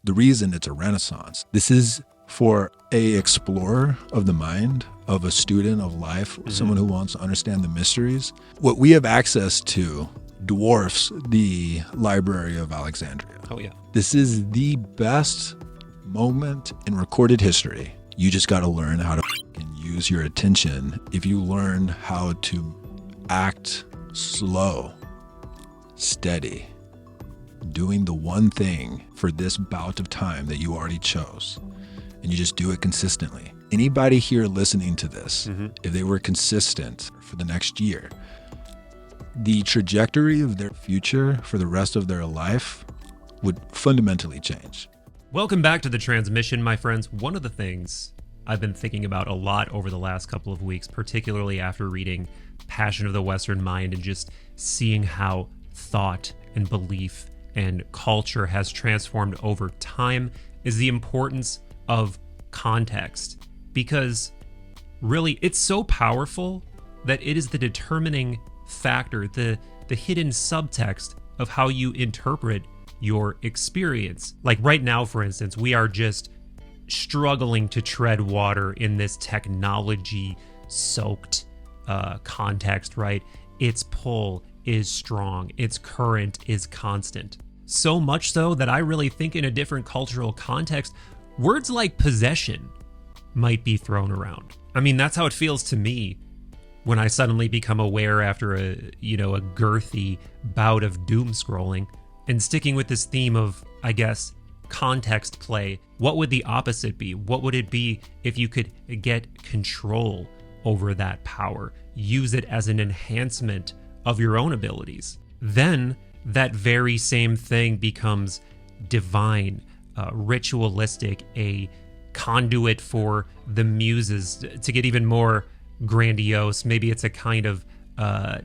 the reason it's a renaissance. This is for a explorer of the mind, of a student of life, someone who wants to understand the mysteries. What we have access to dwarfs the Library of Alexandria. Oh, yeah. This is the best moment in recorded history. You just got to learn how to use your attention. If you learn how to act slow, steady, doing the one thing for this bout of time that you already chose, and you just do it consistently. Anybody here listening to this, if they were consistent for the next year, the trajectory of their future for the rest of their life would fundamentally change. Welcome back to the transmission, my friends. One of the things I've been thinking about a lot over the last couple of weeks, particularly after reading Passion of the Western Mind and just seeing how thought and belief and culture has transformed over time, is the importance of context. Because really, it's so powerful that it is the determining factor, the hidden subtext of how you interpret your experience. Like right now, for instance, we are just struggling to tread water in this technology-soaked context, right? Its pull is strong, its current is constant. So much so that I really think in a different cultural context, words like possession might be thrown around. I mean, that's how it feels to me when I suddenly become aware after a girthy bout of doom scrolling. And sticking with this theme of, I guess, context play, what would the opposite be? What would it be if you could get control over that power, use it as an enhancement of your own abilities? Then that very same thing becomes divine, ritualistic, a conduit for the muses to get even more grandiose. Maybe it's a kind of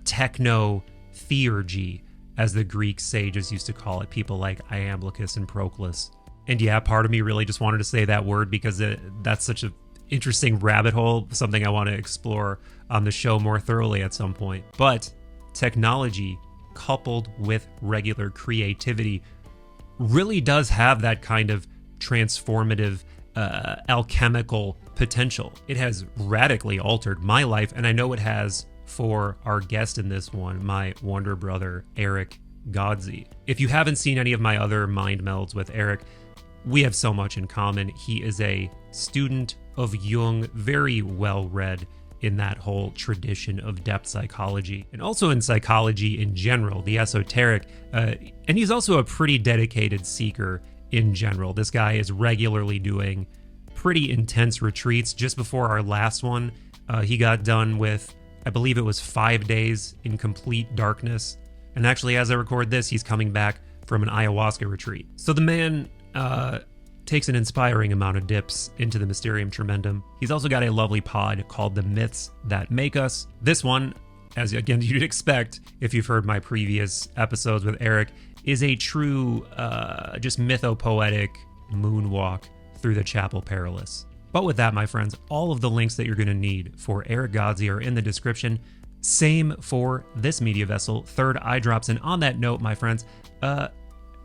techno-theurgy, as the Greek sages used to call it, people like Iamblichus and Proclus. And yeah, part of me really just wanted to say that word because that's such an interesting rabbit hole, something I want to explore on the show more thoroughly at some point. But technology, coupled with regular creativity, really does have that kind of transformative, alchemical potential. It has radically altered my life, and I know it has for our guest in this one, my wonder brother, Erick Godsey. If you haven't seen any of my other mind melds with Erick, we have so much in common. He is a student of Jung, very well read in that whole tradition of depth psychology, and also in psychology in general, the esoteric, and he's also a pretty dedicated seeker in general. This guy is regularly doing pretty intense retreats. Just before our last one, he got done with, I believe it was 5 days in complete darkness. And actually, as I record this, he's coming back from an ayahuasca retreat. So the man takes an inspiring amount of dips into the Mysterium Tremendum. He's also got a lovely pod called The Myths That Make Us. This one, as again you'd expect if you've heard my previous episodes with Erick, is a true just mythopoetic moonwalk through the Chapel Perilous. But with that, my friends, all of the links that you're going to need for Erick Godsey are in the description. Same for this media vessel, Third Eye Drops. And on that note, my friends,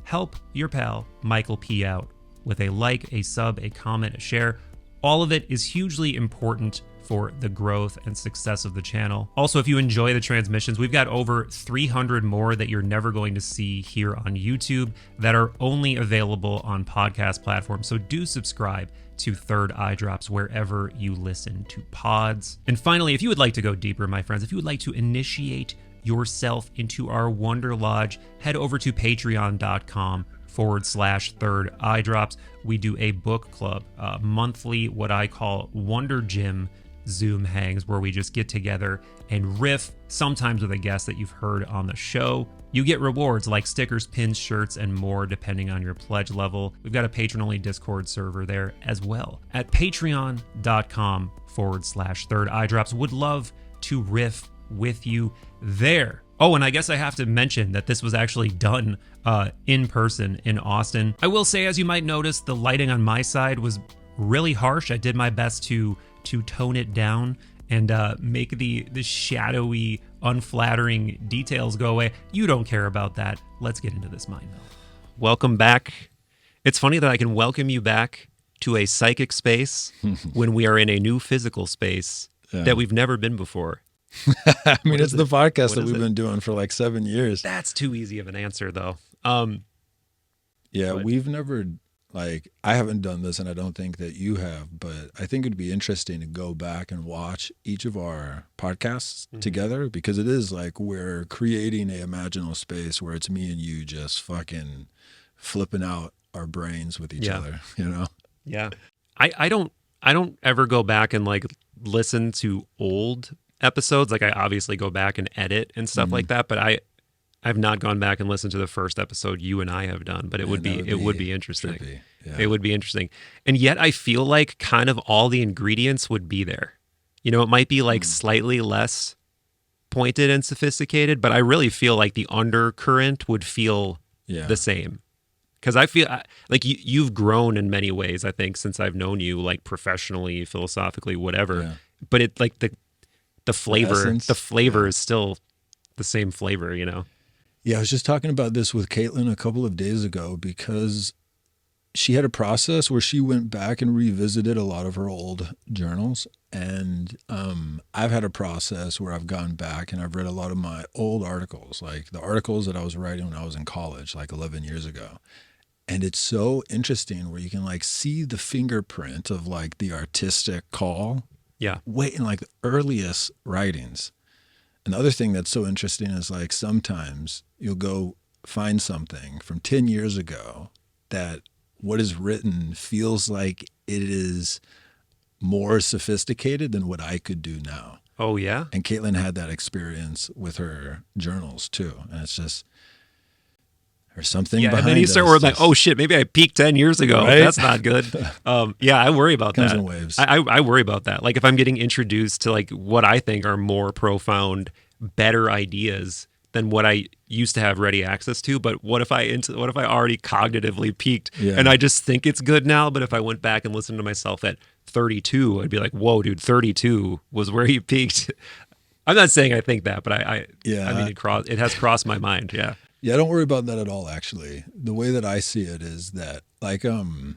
help your pal Michael P out with a like, a sub, a comment, a share. All of it is hugely important for the growth and success of the channel. Also, if you enjoy the transmissions, we've got over 300 more that you're never going to see here on YouTube that are only available on podcast platforms. So do subscribe to Third Eye Drops wherever you listen to pods. And finally, if you would like to go deeper, my friends, if you would like to initiate yourself into our Wonder Lodge, head over to patreon.com/Third Eye Drops. We do a book club, monthly, what I call Wonder Gym Zoom hangs, where we just get together and riff, sometimes with a guest that you've heard on the show. You get rewards like stickers, pins, shirts, and more depending on your pledge level. We've got a patron-only Discord server there as well at patreon.com/Third Eye Drops. Would love to riff with you there. Oh, and I guess I have to mention that this was actually done in person in Austin. I will say, as you might notice, the lighting on my side was really harsh. I did my best to tone it down and make the shadowy, unflattering details go away. You don't care about that. Let's get into this mind meld. Welcome back, It's funny that I can welcome you back to a psychic space when we are in a new physical space that we've never been before. I mean, it's the podcast that we've been doing for like 7 years. That's too easy of an answer, though. We've never, like, I haven't done this, and I don't think that you have, but I think it'd be interesting to go back and watch each of our podcasts together, because it is like we're creating a imaginal space where it's me and you just fucking flipping out our brains with each other, you know? Yeah. I don't ever go back and like listen to old episodes. Like I obviously go back and edit and stuff like that, but I've not gone back and listened to the first episode you and I have done, but it would be interesting. Yeah. It would be interesting. And yet I feel like kind of all the ingredients would be there. You know, it might be like slightly less pointed and sophisticated, but I really feel like the undercurrent would feel the same. Because I feel like you've grown in many ways, I think, since I've known you, like professionally, philosophically, whatever. Yeah. But it like the flavor is still the same flavor, you know? Yeah, I was just talking about this with Caitlin a couple of days ago, because she had a process where she went back and revisited a lot of her old journals. And I've had a process where I've gone back and I've read a lot of my old articles, like the articles that I was writing when I was in college, like 11 years ago. And it's so interesting where you can like see the fingerprint of like the artistic call. Yeah. Way in like the earliest writings. And the other thing that's so interesting is like sometimes you'll go find something from 10 years ago that what is written feels like it is more sophisticated than what I could do now. Oh, yeah? And Caitlin had that experience with her journals too. And it's just, there's something behind and then you start like, oh shit, maybe I peaked 10 years ago. Right? That's not good. I worry about that. Comes in waves. I worry about that. Like if I'm getting introduced to like what I think are more profound, better ideas than what I used to have ready access to. But what if I already cognitively peaked and I just think it's good now? But if I went back and listened to myself at 32, I'd be like, whoa, dude, 32 was where you peaked. I'm not saying I think that, but I mean, it has crossed my mind. Yeah. Yeah, I don't worry about that at all, actually. The way that I see it is that, like, the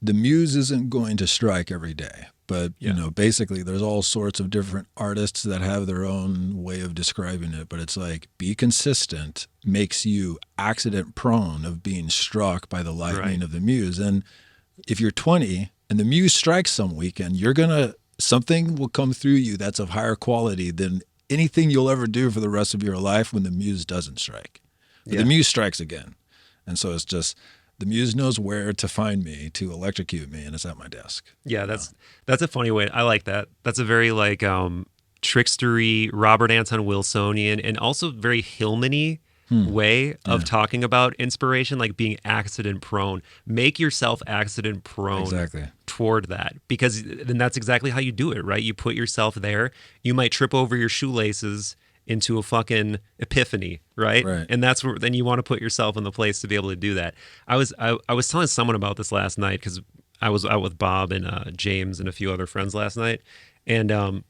muse isn't going to strike every day. But, you know, basically there's all sorts of different artists that have their own way of describing it. But it's like, be consistent makes you accident prone of being struck by the lightning of the muse. And if you're 20 and the muse strikes some weekend, something will come through you that's of higher quality than anything you'll ever do for the rest of your life when the muse doesn't strike. But the muse strikes again. And so it's just, the muse knows where to find me to electrocute me, and it's at my desk. Yeah, that's a funny way. I like that. That's a very like trickstery, Robert Anton Wilsonian, and also very Hillman-y way of talking about inspiration, like being accident prone. Make yourself accident prone toward that, because then that's exactly how you do it, right? You put yourself there. You might trip over your shoelaces into a fucking epiphany, right? And that's where then you want to put yourself in the place to be able to do that. I was telling someone about this last night because I was out with Bob and James and a few other friends last night, and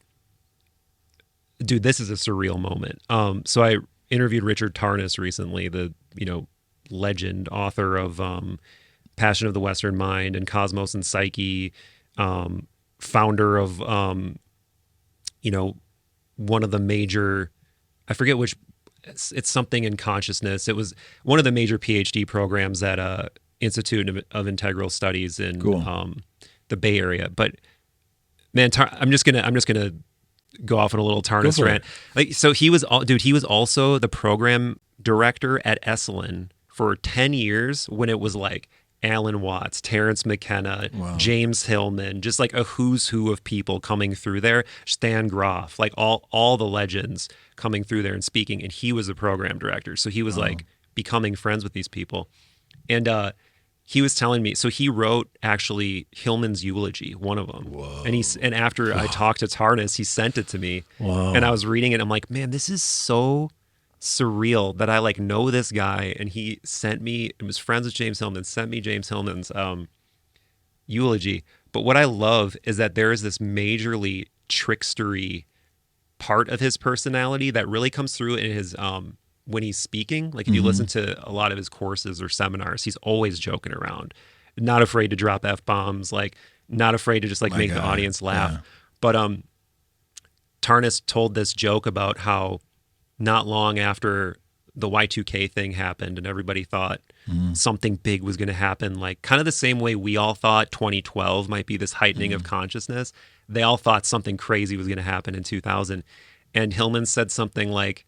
dude, this is a surreal moment. So I interviewed Richard Tarnas recently, the legend author of Passion of the Western Mind and Cosmos and Psyche, founder of one of the major, I forget which, it's something in consciousness. It was one of the major PhD programs at Institute of Integral Studies in the Bay Area. But man, I'm just gonna go off on a little Tarnas rant. Like, so he was also the program director at Esalen for 10 years when it was like Alan Watts, Terrence McKenna, James Hillman, just like a who's who of people coming through there, Stan Groff, like all the legends coming through there and speaking, and he was the program director. So he was like becoming friends with these people. And he was telling me, so he wrote actually Hillman's eulogy, one of them. Whoa. And after I talked to Tarnas, he sent it to me. Whoa. And I was reading it. I'm like, man, this is so surreal that I like know this guy, and he sent me, and was friends with James Hillman, sent me James Hillman's eulogy. But what I love is that there is this majorly trickstery part of his personality that really comes through in his when he's speaking. Like if you listen to a lot of his courses or seminars, he's always joking around, not afraid to drop F-bombs, like not afraid to just like make the audience laugh. Yeah. But Tarnas told this joke about how not long after the Y2K thing happened and everybody thought something big was going to happen, like kind of the same way we all thought 2012 might be this heightening of consciousness. They all thought something crazy was going to happen in 2000. And Hillman said something like,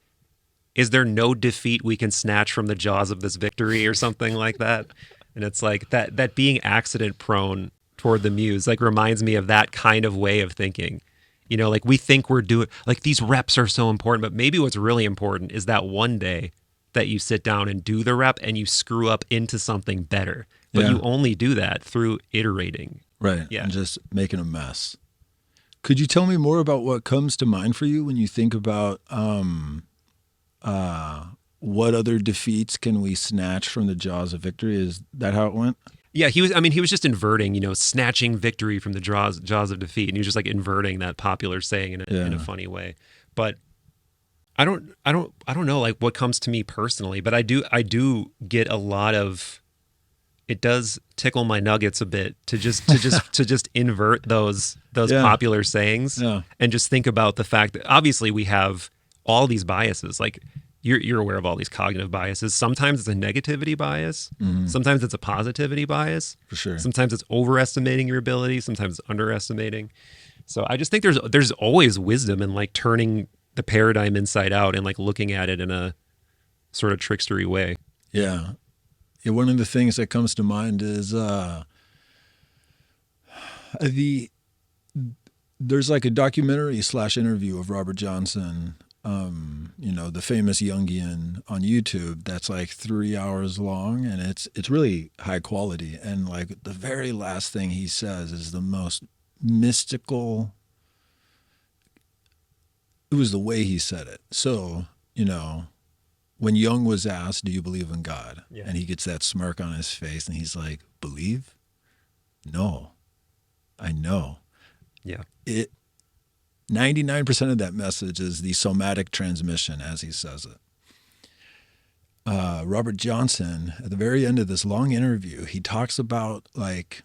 is there no defeat we can snatch from the jaws of this victory, or something like that? And it's like that being accident prone toward the muse, like reminds me of that kind of way of thinking. You know, like we think we're doing, like these reps are so important, but maybe what's really important is that one day that you sit down and do the rep and you screw up into something better. But you only do that through iterating. Right. Yeah. And just making a mess. Could you tell me more about what comes to mind for you when you think about what other defeats can we snatch from the jaws of victory? Is that how it went? Yeah, he was just inverting, you know, snatching victory from the jaws of defeat. And he was just like inverting that popular saying in a funny way. But I don't know like what comes to me personally, but I do get a lot of, it does tickle my nuggets a bit to just invert those popular sayings and just think about the fact that obviously we have all these biases. Like you're aware of all these cognitive biases. Sometimes it's a negativity bias. Sometimes it's a positivity bias. For sure. Sometimes it's overestimating your ability. Sometimes it's underestimating. So I just think there's always wisdom in like turning the paradigm inside out and like looking at it in a sort of trickstery way. Yeah. Yeah, one of the things that comes to mind is there's like a documentary / interview of Robert Johnson, you know, the famous Jungian on YouTube that's like 3 hours long, and it's really high quality. And like the very last thing he says is the most mystical. It was the way he said it. So, you know, when Jung was asked, do you believe in God? Yeah. And he gets that smirk on his face and he's like, believe? No, I know. Yeah. 99% of that message is the somatic transmission, as he says it. Robert Johnson, at the very end of this long interview, he talks about like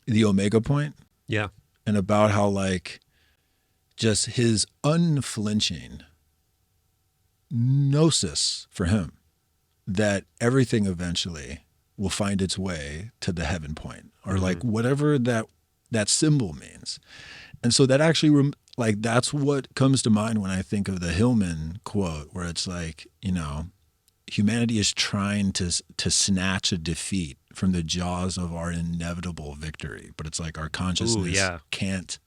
the omega point. Yeah. And about how like just his unflinching gnosis for him that everything eventually will find its way to the heaven point, or like whatever that symbol means. And so that actually like that's what comes to mind when I think of the Hillman quote, where it's like, you know, humanity is trying to snatch a defeat from the jaws of our inevitable victory, but it's like our consciousness can't.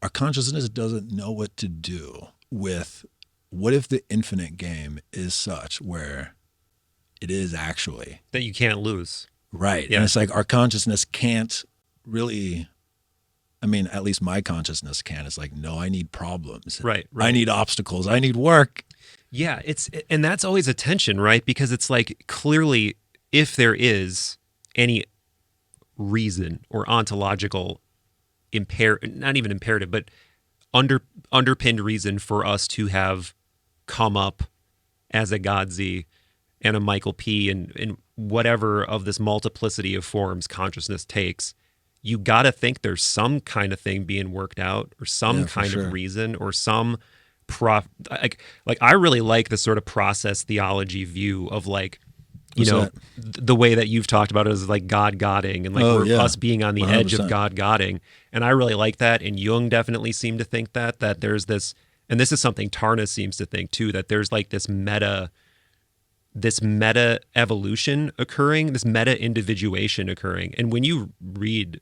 Our consciousness doesn't know what to do with what if the infinite game is such where it is actually that you can't lose. Right. Yeah. And it's like our consciousness can't really, I mean, at least my consciousness can. It's like, no, I need problems. Right. I need obstacles. I need work. Yeah. And that's always a tension, right? Because it's like clearly if there is any reason or ontological not even imperative, but underpinned reason for us to have come up as a Godsey and a Michael P. and whatever of this multiplicity of forms consciousness takes, you got to think there's some kind of thing being worked out, or some kind of reason, or some like I really like the sort of process theology view of like, you know, the way that you've talked about it is like God-godding and like us being on the 100%. Edge of God-godding. And I really like that. And Jung definitely seemed to think that there's this, and this is something Tarnas seems to think too, that there's like this meta evolution occurring, this meta individuation occurring. And when you read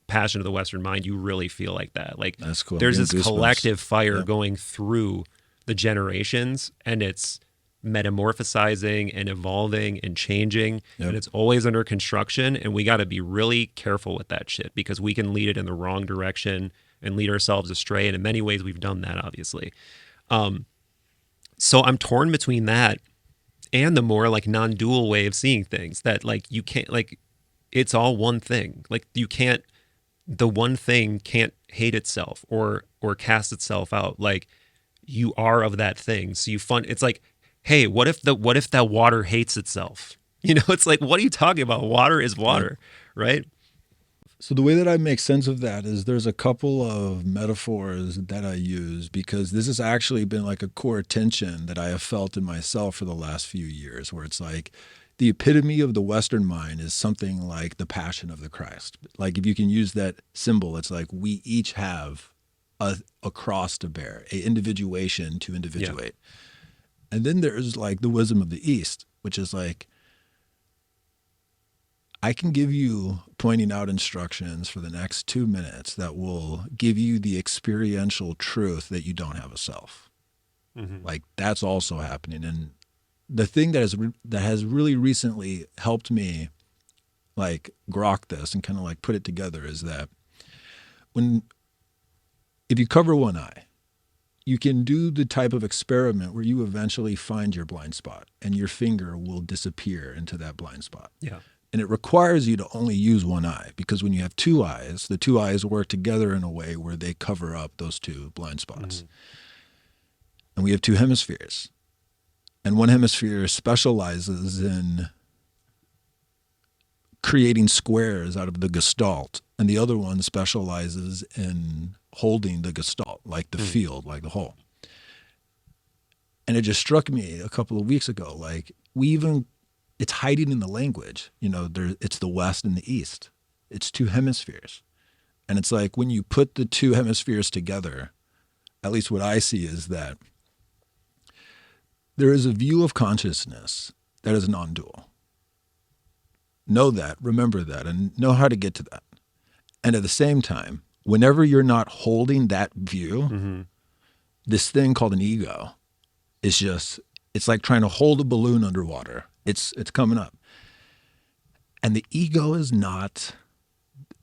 Passion of the Western Mind, you really feel like that. Like that's cool. There's this collective fire going through the generations, and it's metamorphosizing and evolving and changing, and it's always under construction, and we got to be really careful with that shit because we can lead it in the wrong direction and lead ourselves astray, and in many ways we've done that, obviously. So I'm torn between that and the more like non-dual way of seeing things, that like you can't, like it's all one thing. Like you can't, the one thing can't hate itself or cast itself out. Like you are of that thing. So it's like, hey, what if that water hates itself? It's like, what are you talking about? Water is water, right? So the way that I make sense of that is there's a couple of metaphors that I use because this has actually been like a core tension that I have felt in myself for the last few years, where it's like the epitome of the Western mind is something like the Passion of the Christ. Like if you can use that symbol, it's like we each have a cross to bear, a individuation to individuate. Yeah. And then there's like the wisdom of the East, which is like, I can give you pointing out instructions for the next 2 minutes that will give you the experiential truth that you don't have a self. Mm-hmm. Like that's also happening. And the thing that has really recently helped me like grok this and kind of like put it together is that if you cover one eye, you can do the type of experiment where you eventually find your blind spot and your finger will disappear into that blind spot. Yeah. And it requires you to only use one eye because when you have two eyes, the two eyes work together in a way where they cover up those two blind spots. Mm-hmm. And we have two hemispheres. And one hemisphere specializes in creating squares out of the gestalt. And the other one specializes in holding the gestalt, like the field, like the whole. And it just struck me a couple of weeks ago, like it's hiding in the language. It's the West and the East. It's two hemispheres. And it's like when you put the two hemispheres together, at least what I see is that there is a view of consciousness that is non-dual. Know that, remember that, and know how to get to that. And at the same time, whenever you're not holding that view, mm-hmm. this thing called an ego is it's like trying to hold a balloon underwater. It's coming up. And the ego is not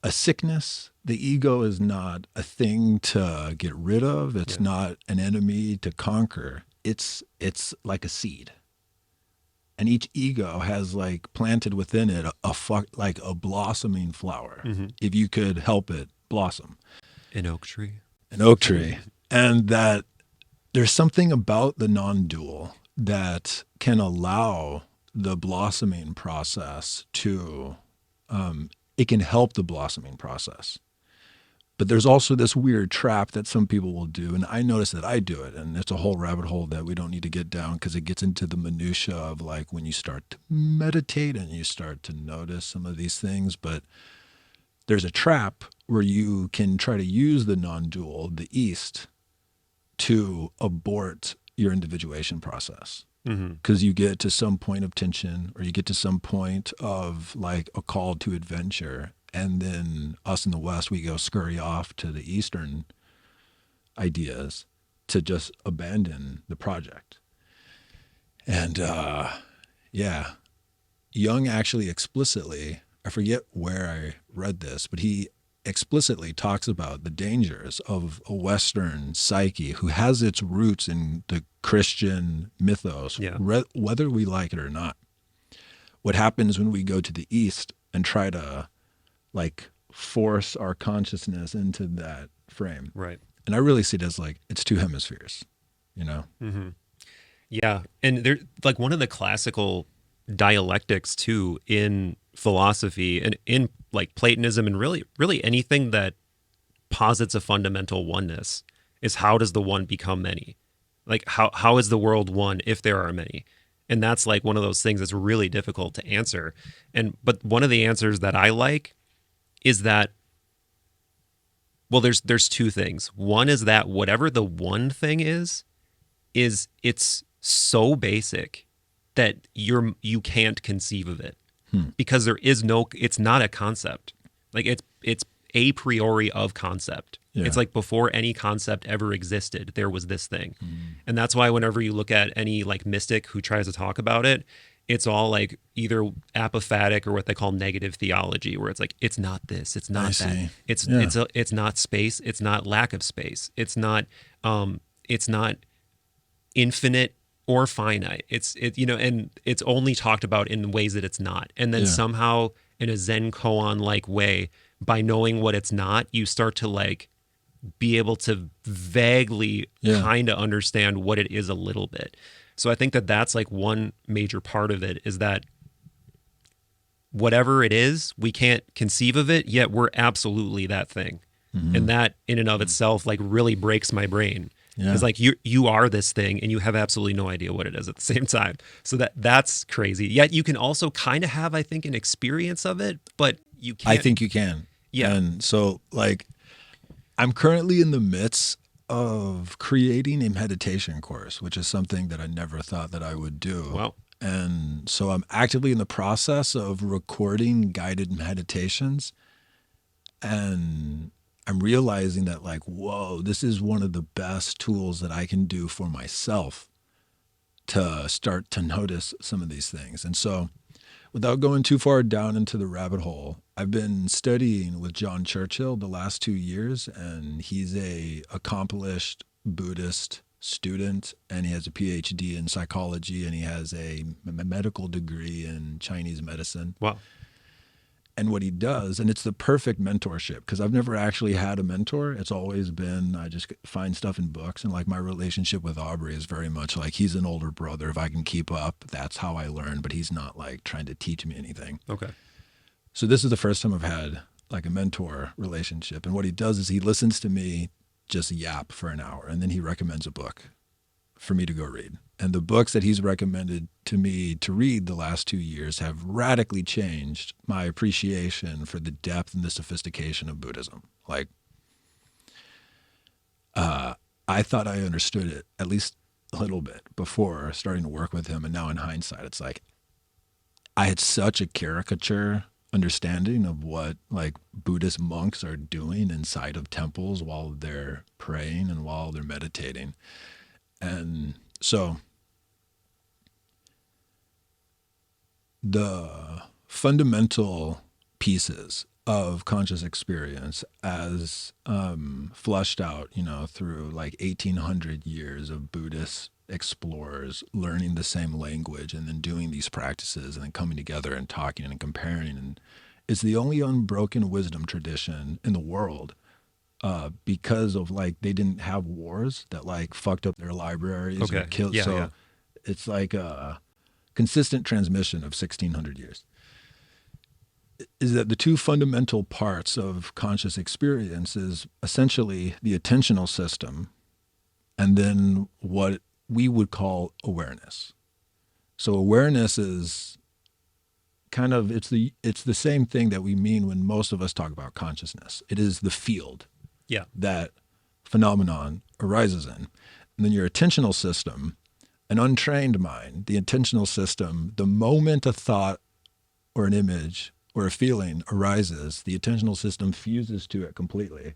a sickness. The ego is not a thing to get rid of. It's not an enemy to conquer. It's like a seed. And each ego has like planted within it like a blossoming flower. Mm-hmm. If you could help it blossom. An oak tree. And that there's something about the non-dual that can allow the blossoming process it can help the blossoming process. But there's also this weird trap that some people will do, and I notice that I do it, and it's a whole rabbit hole that we don't need to get down because it gets into the minutia of like when you start to meditate and you start to notice some of these things. But there's a trap where you can try to use the non-dual, the East, to abort your individuation process. Because you get to some point of tension or you get to some point of like a call to adventure. And then us in the West, we go scurry off to the Eastern ideas to just abandon the project. And Jung actually explicitly, I forget where I read this, but he explicitly talks about the dangers of a Western psyche who has its roots in the Christian mythos, whether we like it or not. What happens when we go to the East and try to like force our consciousness into that frame? Right. And I really see it as like, it's two hemispheres, Mm-hmm. Yeah. And there, like one of the classical dialectics too in philosophy and in like Platonism and really anything that posits a fundamental oneness is how does the one become many? Like how is the world one if there are many? And that's like one of those things that's really difficult to answer. But one of the answers that I like is that, well, there's two things. One is that whatever the one thing is it's so basic that you can't conceive of it because it's not a concept. Like it's a priori of concept. Yeah. It's like before any concept ever existed, there was this thing. And that's why whenever you look at any like mystic who tries to talk about it, it's all like either apophatic or what they call negative theology, where it's like, it's not this, it's not that. It's not space. It's not lack of space. It's not infinite or finite. And it's only talked about in ways that it's not. And then somehow in a Zen koan like way, by knowing what it's not, you start to like be able to vaguely kind of understand what it is a little bit. So I think that that's like one major part of it, is that whatever it is, we can't conceive of it, yet we're absolutely that thing. And that in and of itself like really breaks my brain. Because like you are this thing and you have absolutely no idea what it is at the same time. So that's crazy. Yet you can also kind of have, I think, an experience of it, but you can't. I think you can. Yeah. And so like I'm currently in the midst of creating a meditation course, which is something that I never thought that I would do. Wow. And so I'm actively in the process of recording guided meditations, and I'm realizing that like, whoa, this is one of the best tools that I can do for myself to start to notice some of these things. And so without going too far down into the rabbit hole, I've been studying with John Churchill the last 2 years, and he's a accomplished Buddhist student, and he has a PhD in psychology, and he has a medical degree in Chinese medicine. Wow. And what he does, and it's the perfect mentorship, because I've never actually had a mentor. It's always been, I just find stuff in books. And like my relationship with Aubrey is very much like he's an older brother. If I can keep up, that's how I learn, but he's not like trying to teach me anything. Okay. So this is the first time I've had like a mentor relationship. And what he does is he listens to me just yap for an hour, and then he recommends a book for me to go read. And the books that he's recommended to me to read the last 2 years have radically changed my appreciation for the depth and the sophistication of Buddhism. Like, I thought I understood it at least a little bit before starting to work with him. And now in hindsight, it's like I had such a caricature understanding of what like Buddhist monks are doing inside of temples while they're praying and while they're meditating. And so the fundamental pieces of conscious experience as flushed out, through like 1800 years of Buddhist explorers learning the same language and then doing these practices and then coming together and talking and comparing. And it's the only unbroken wisdom tradition in the world, because of like they didn't have wars that like fucked up their libraries and killed. It's like a consistent transmission of 1600 years. Is that the two fundamental parts of conscious experience is essentially the attentional system and then what we would call awareness. So awareness is kind of, it's the same thing that we mean when most of us talk about consciousness. It is the field that phenomenon arises in. And then your attentional system, an untrained mind, the attentional system, the moment a thought or an image or a feeling arises, the attentional system fuses to it completely,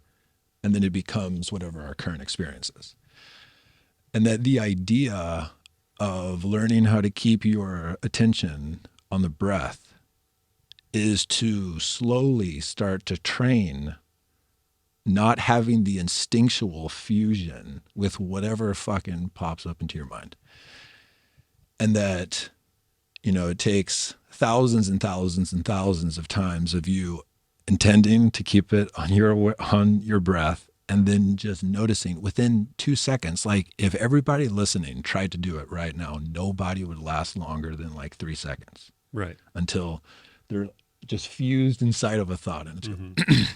and then it becomes whatever our current experience is. And that the idea of learning how to keep your attention on the breath is to slowly start to train not having the instinctual fusion with whatever fucking pops up into your mind. And that, it takes thousands and thousands and thousands of times of you intending to keep it on your breath, and then just noticing within 2 seconds. Like if everybody listening tried to do it right now, nobody would last longer than like 3 seconds. Right. Until they're just fused inside of a thought. And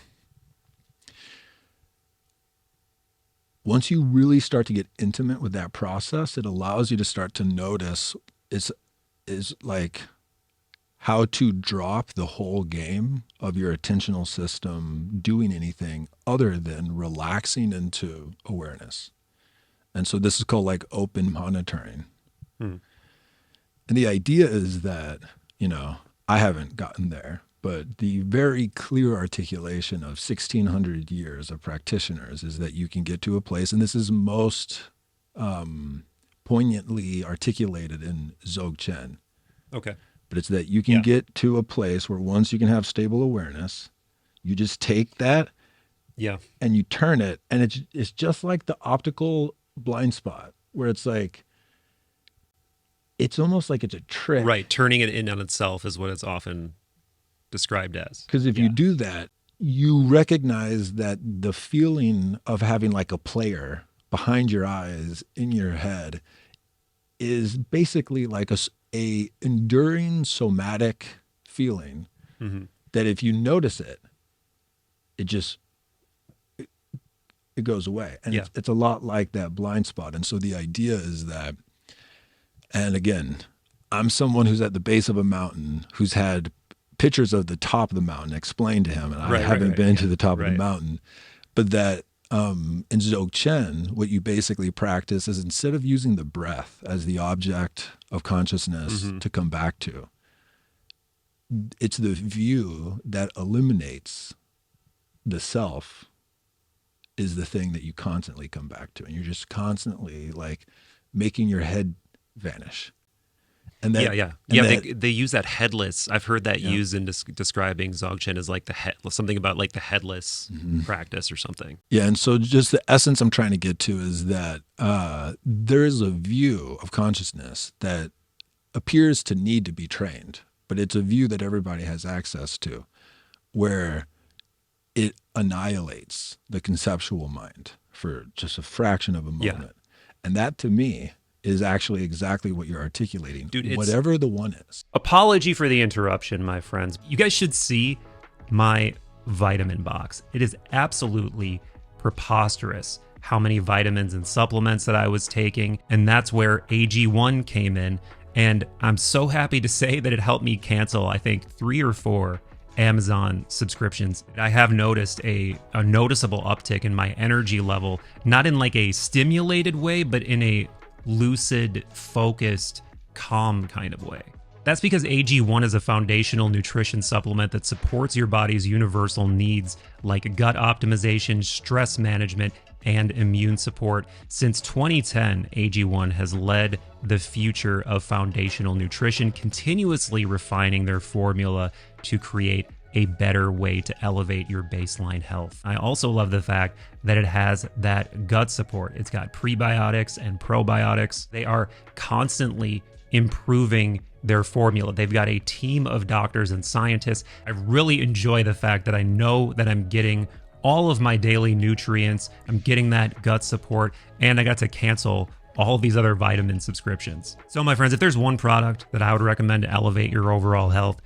once you really start to get intimate with that process, it allows you to start to notice is like how to drop the whole game of your attentional system doing anything other than relaxing into awareness. And so this is called like open monitoring. And the idea is that, I haven't gotten there, but the very clear articulation of 1600 years of practitioners is that you can get to a place, and this is most poignantly articulated in Dzogchen. Okay. But it's that you can get to a place where once you can have stable awareness, you just take that and you turn it, and it's just like the optical blind spot where it's like, it's almost like it's a trick. Right. Turning it in on itself is what it's often described as. Because if you do that, you recognize that the feeling of having like a player behind your eyes in your head is basically like a enduring somatic feeling that if you notice it, it just it goes away. And it's a lot like that blind spot. And so the idea is that, and again, I'm someone who's at the base of a mountain who's had pictures of the top of the mountain explained to him, and I haven't been to the top of the mountain, but that in Dzogchen, what you basically practice is instead of using the breath as the object of consciousness to come back to, it's the view that eliminates the self is the thing that you constantly come back to. And you're just constantly like making your head vanish. And that, they use that headless. I've heard that used in describing Dzogchen as like something about like the headless practice or something. Yeah, and so just the essence I'm trying to get to is that there is a view of consciousness that appears to need to be trained, but it's a view that everybody has access to, where it annihilates the conceptual mind for just a fraction of a moment. Yeah. And that to me is actually exactly what you're articulating. Dude, whatever the one is. Apology for the interruption, my friends. You guys should see my vitamin box. It is absolutely preposterous how many vitamins and supplements that I was taking. And that's where AG1 came in. And I'm so happy to say that it helped me cancel, I think, 3 or 4 Amazon subscriptions. I have noticed a noticeable uptick in my energy level, not in like a stimulated way, but in a lucid, focused, calm kind of way. That's because AG1 is a foundational nutrition supplement that supports your body's universal needs like gut optimization, stress management, and immune support. Since 2010, AG1 has led the future of foundational nutrition, continuously refining their formula to create a better way to elevate your baseline health. I also love the fact that it has that gut support. It's got prebiotics and probiotics. They are constantly improving their formula. They've got a team of doctors and scientists. I really enjoy the fact that I know that I'm getting all of my daily nutrients. I'm getting that gut support, and I got to cancel all these other vitamin subscriptions. So my friends, if there's one product that I would recommend to elevate your overall health,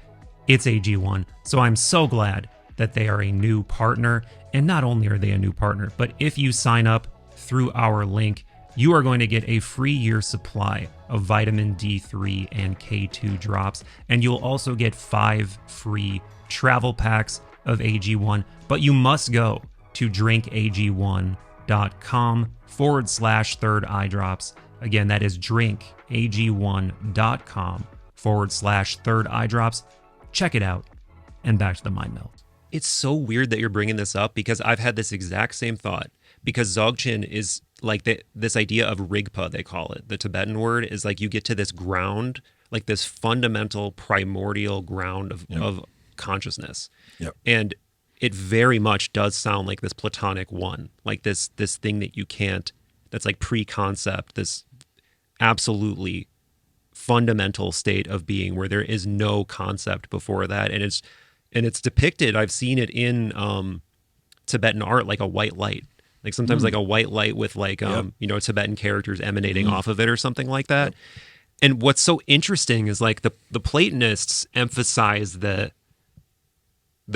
it's AG1. So I'm so glad that they are a new partner. And not only are they a new partner, but if you sign up through our link, you are going to get a free year supply of vitamin D3 and K2 drops. And you'll also get 5 free travel packs of AG1. But you must go to drinkag1.com/third eye drops. Again, that is drinkag1.com/third eye drops. Check it out, and back to the mind meld. It's so weird that you're bringing this up because I've had this exact same thought. Because Dzogchen is like this idea of Rigpa, they call it. The Tibetan word is like you get to this ground, like this fundamental primordial ground of consciousness. Yep. And it very much does sound like this platonic one, like this thing that you can't, that's like pre-concept, this absolutely fundamental state of being where there is no concept before that. And it's depicted, I've seen it in Tibetan art, like a white light, like sometimes like a white light with like, Tibetan characters emanating off of it or something like that. Yep. And what's so interesting is like the Platonists emphasize the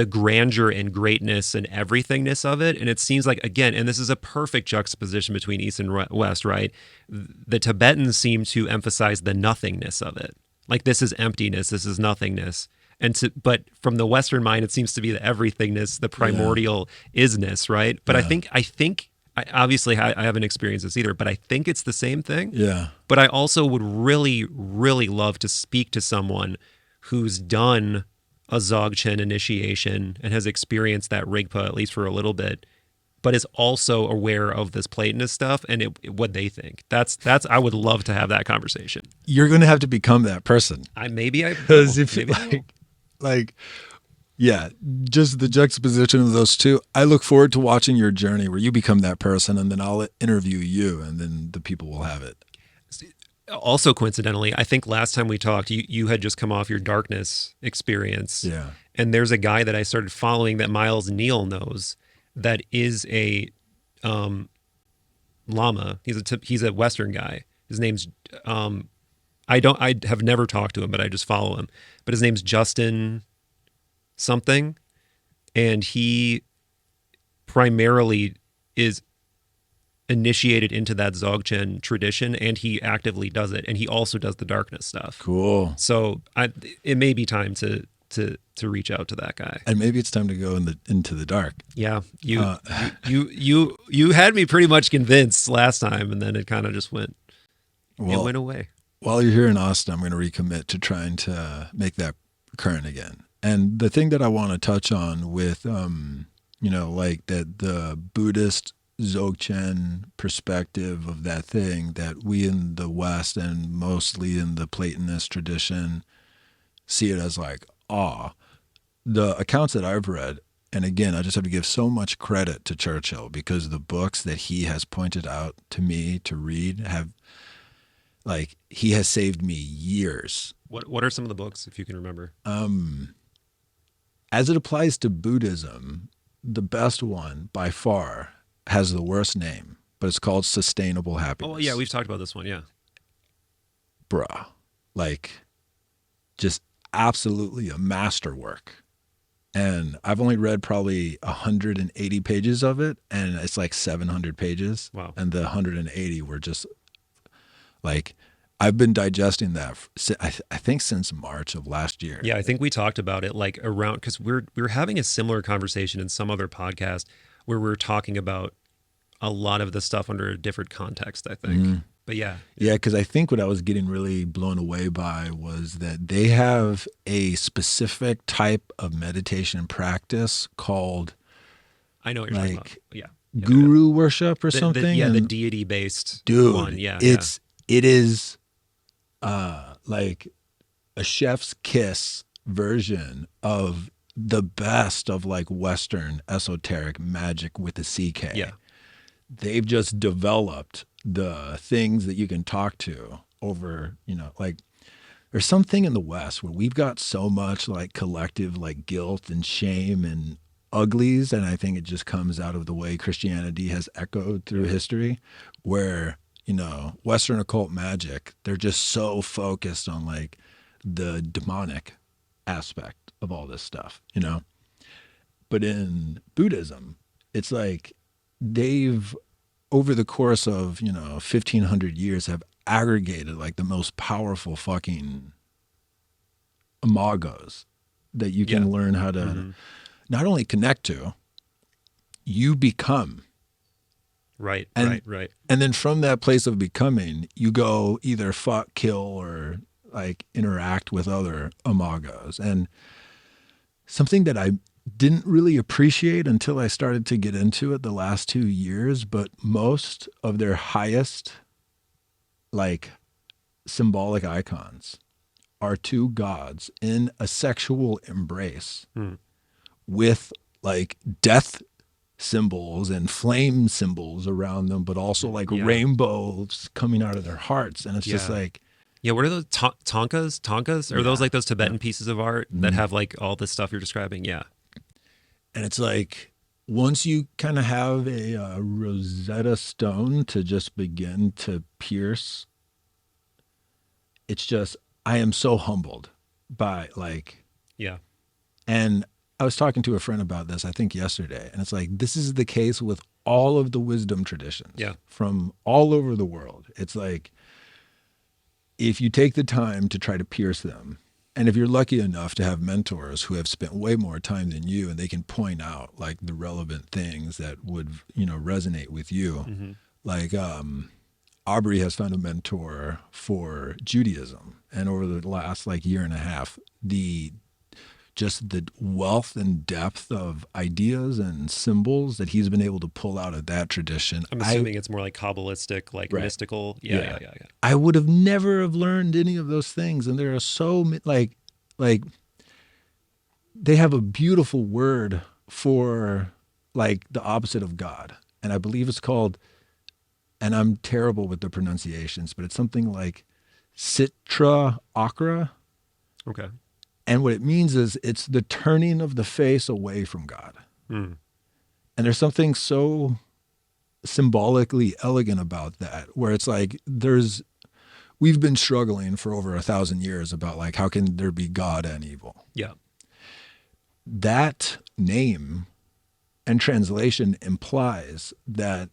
grandeur and greatness and everythingness of it. And it seems like, again, and this is a perfect juxtaposition between East and West, right? The Tibetans seem to emphasize the nothingness of it. Like this is emptiness, this is nothingness. But from the Western mind, it seems to be the everythingness, the primordial isness, right? But I think obviously I haven't experienced this either, but I think it's the same thing. Yeah. But I also would really, really love to speak to someone who's done a Dzogchen initiation and has experienced that Rigpa at least for a little bit, but is also aware of this Platonist stuff and what they think. That's I would love to have that conversation. You're going to have to become that person. Because if just the juxtaposition of those two. I look forward to watching your journey where you become that person, and then I'll interview you, and then the people will have it. Also, coincidentally, I think last time we talked, you had just come off your darkness experience. Yeah. And there's a guy that I started following that Miles Neal knows that is a Lama. He's a Western guy. His name's I have never talked to him, but I just follow him. But his name's Justin something, and he primarily is initiated into that Dzogchen tradition, and he actively does it, and he also does the darkness stuff. Cool. So it may be time to reach out to that guy. And maybe it's time to go into the dark. Yeah, you had me pretty much convinced last time, and then it kind of just went away. While you're here in Austin, I'm going to recommit to trying to make that current again. And the thing that I want to touch on with, like that the Buddhist Dzogchen perspective of that thing that we in the West and mostly in the Platonist tradition see it as like awe. The accounts that I've read, and again, I just have to give so much credit to Churchill because the books that he has pointed out to me to read have, like, he has saved me years. What are some of the books, if you can remember? As it applies to Buddhism, the best one by far has the worst name, but it's called Sustainable Happiness. Oh, yeah, we've talked about this one, yeah. Bruh. Like, just absolutely a masterwork. And I've only read probably 180 pages of it, and it's like 700 pages. Wow. And the 180 were just like, I've been digesting that, I think, since March of last year. Yeah, I think we talked about it like around, because we're having a similar conversation in some other podcast where we're talking about a lot of the stuff under a different context, I think. Mm-hmm. But yeah. Yeah, because I think what I was getting really blown away by was that they have a specific type of meditation practice called, I know what you're talking about. Yeah. Guru worship or something. The deity-based one. Yeah. It is like a chef's kiss version of the best of like Western esoteric magic with the CK. Yeah. They've just developed the things that you can talk to over, like there's something in the West where we've got so much like collective like guilt and shame and uglies. And I think it just comes out of the way Christianity has echoed through history where, Western occult magic, they're just so focused on like the demonic aspect of all this stuff, But in Buddhism, it's like they've, over the course of, 1,500 years, have aggregated like the most powerful fucking imagos that you can learn how to not only connect to, you become. Right. And then from that place of becoming, you go either fuck, kill, or like interact with other imagos. And something that I didn't really appreciate until I started to get into it the last 2 years, but most of their highest like symbolic icons are two gods in a sexual embrace with like death symbols and flame symbols around them, but also like rainbows coming out of their hearts. And it's just like, what are those tonkas? Are those like those Tibetan pieces of art that have like all this stuff you're describing? Yeah. And it's like, once you kind of have a Rosetta Stone to just begin to pierce, it's just, I am so humbled by like, and I was talking to a friend about this, I think yesterday, and it's like, this is the case with all of the wisdom traditions from all over the world. It's like, if you take the time to try to pierce them, and if you're lucky enough to have mentors who have spent way more time than you and they can point out like the relevant things that would, resonate with you. Like Aubrey has found a mentor for Judaism. And over the last like year and a half, just the wealth and depth of ideas and symbols that he's been able to pull out of that tradition. I'm assuming it's more like Kabbalistic, like mystical. Yeah. I would have never have learned any of those things. And there are so like they have a beautiful word for like the opposite of God. And I believe it's called, and I'm terrible with the pronunciations, but it's something like Citra Akra. Okay. And what it means is it's the turning of the face away from God. Mm. And there's something so symbolically elegant about that, where it's like we've been struggling for over 1,000 years about like, how can there be God and evil? Yeah. That name and translation implies that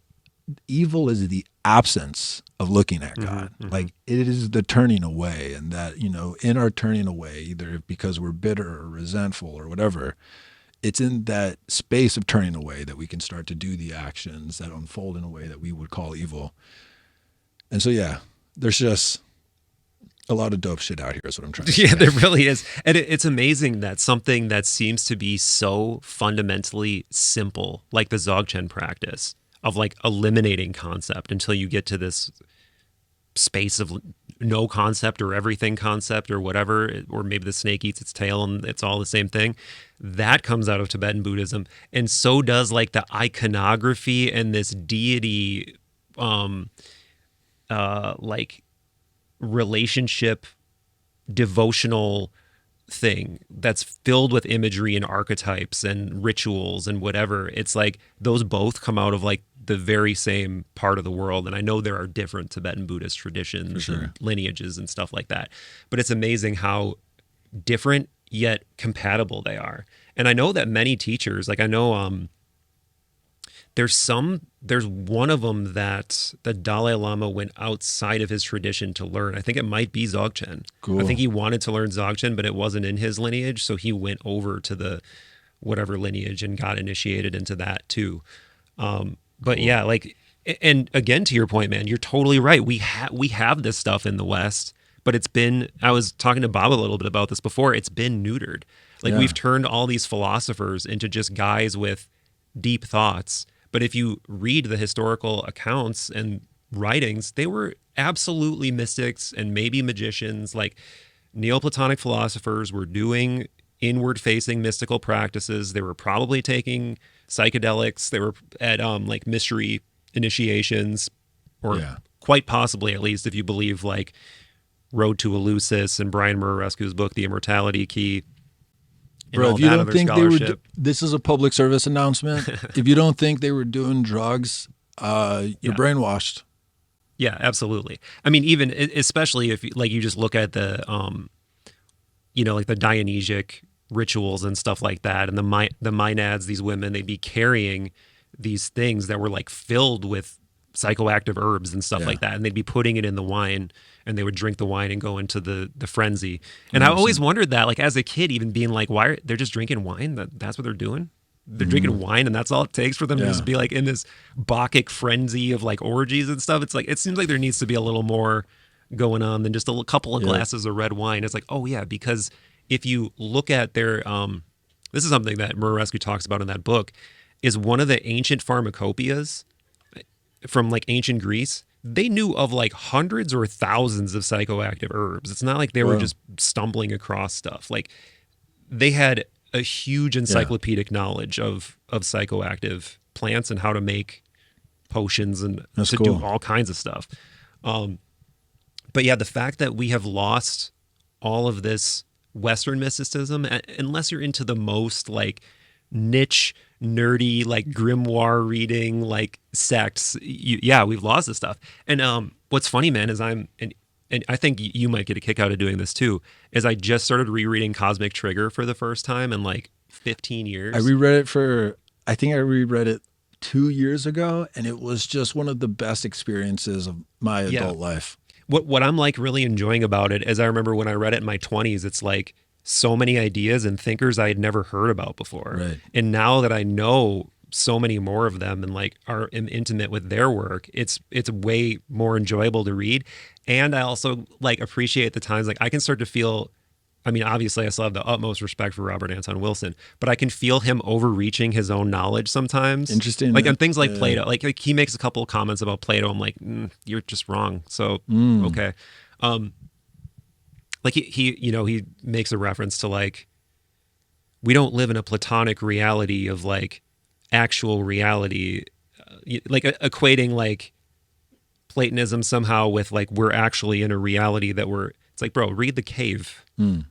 evil is the absence of looking at God. Mm-hmm, mm-hmm. Like it is the turning away, and that, in our turning away, either because we're bitter or resentful or whatever, it's in that space of turning away that we can start to do the actions that unfold in a way that we would call evil. And so, yeah, there's just a lot of dope shit out here is what I'm trying to say. Yeah, there really is. And it's amazing that something that seems to be so fundamentally simple, like the Dzogchen practice of like eliminating concept until you get to this space of no concept or everything concept or whatever, or maybe the snake eats its tail and it's all the same thing. That comes out of Tibetan Buddhism. And so does like the iconography and this deity, like relationship, devotional thing that's filled with imagery and archetypes and rituals and whatever. It's like those both come out of like the very same part of the world. And I know there are different Tibetan Buddhist traditions and lineages and stuff like that, but it's amazing how different yet compatible they are. And I know that many teachers, like I know there's one of them that the Dalai Lama went outside of his tradition to learn. I think it might be Dzogchen. Cool. I think he wanted to learn Dzogchen, but it wasn't in his lineage. So he went over to the whatever lineage and got initiated into that too. But cool. Yeah, like, and again, to your point, man, you're totally right. We have this stuff in the West, but I was talking to Bob a little bit about this before. It's been neutered. Like we've turned all these philosophers into just guys with deep thoughts. But if you read the historical accounts and writings, they were absolutely mystics and maybe magicians. Like Neoplatonic philosophers were doing inward-facing mystical practices. They were probably taking psychedelics. They were at like mystery initiations, or quite possibly, at least if you believe like Road to Eleusis and Brian Murarescu's book, The Immortality Key. Bro, if you don't think they were, this is a public service announcement. If you don't think they were doing drugs, you're brainwashed. Yeah, absolutely. I mean, even especially if like you just look at the, like the Dionysic rituals and stuff like that, and the Maenads, these women, they'd be carrying these things that were like filled with psychoactive herbs and stuff like that, and they'd be putting it in the wine, and they would drink the wine and go into the frenzy. And 100%. I always wondered that, like as a kid, even being like, why they're just drinking wine? That's what they're doing. They're drinking wine, and that's all it takes for them to just be like in this Bacchic frenzy of like orgies and stuff. It's like, it seems like there needs to be a little more going on than just a couple of glasses of red wine. It's like, oh yeah, because if you look at their, this is something that Murarescu talks about in that book, is one of the ancient pharmacopoeias from like ancient Greece. They knew of like hundreds or thousands of psychoactive herbs. It's not like they were just stumbling across stuff. Like they had a huge encyclopedic knowledge of psychoactive plants and how to make potions and do all kinds of stuff. But yeah, the fact that we have lost all of this Western mysticism, unless you're into the most like niche, nerdy, like grimoire reading, like sects, we've lost this stuff. And what's funny, man, is and I think you might get a kick out of doing this too, is I just started rereading Cosmic Trigger for the first time in like 15 years. I think I reread it 2 years ago, and it was just one of the best experiences of my adult life. What I'm like really enjoying about it is I remember when I read it in my 20s, it's like so many ideas and thinkers I had never heard about before. Right. And now that I know so many more of them and like am intimate with their work, it's way more enjoyable to read. And I also like appreciate the times like I can start to feel, I mean, obviously I still have the utmost respect for Robert Anton Wilson, but I can feel him overreaching his own knowledge sometimes. Interesting. Like on things like Plato, like he makes a couple of comments about Plato. I'm like, you're just wrong. So, okay. Like he makes a reference to like, we don't live in a Platonic reality of like actual reality, like equating like Platonism somehow with like we're actually in a reality that it's like, bro, read the cave.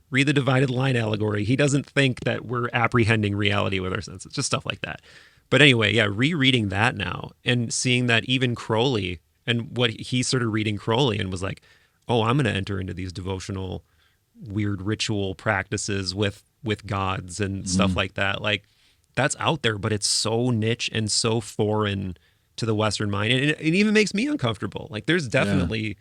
Read the divided line allegory. He doesn't think that we're apprehending reality with our senses, just stuff like that. But anyway, yeah, rereading that now and seeing that even Crowley and what he started reading Crowley and was like, oh, I'm going to enter into these devotional, weird ritual practices with gods and stuff like that. Like that's out there, but it's so niche and so foreign to the Western mind. And it even makes me uncomfortable. Like there's definitely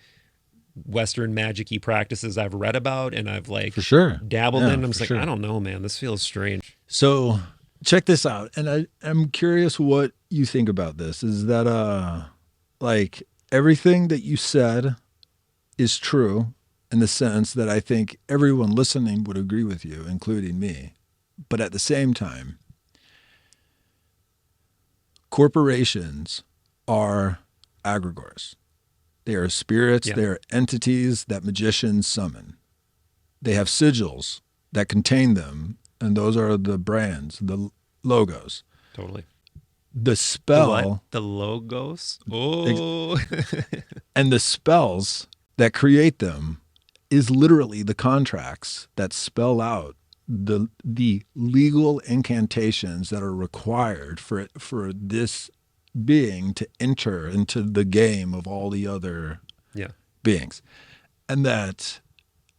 Western magic-y practices I've read about and I've like for sure dabbled in. I'm just like, I don't know, man, this feels strange. So check this out. And I'm curious what you think about this is that, like everything that you said is true in the sense that I think everyone listening would agree with you, including me. But at the same time, corporations are egregores. They are spirits. They are entities that magicians summon. They have sigils that contain them, and those are the brands, the logos. Totally. The spell. The logos? Oh. And the spells that create them is literally the contracts that spell out the legal incantations that are required for this being to enter into the game of all the other beings. And that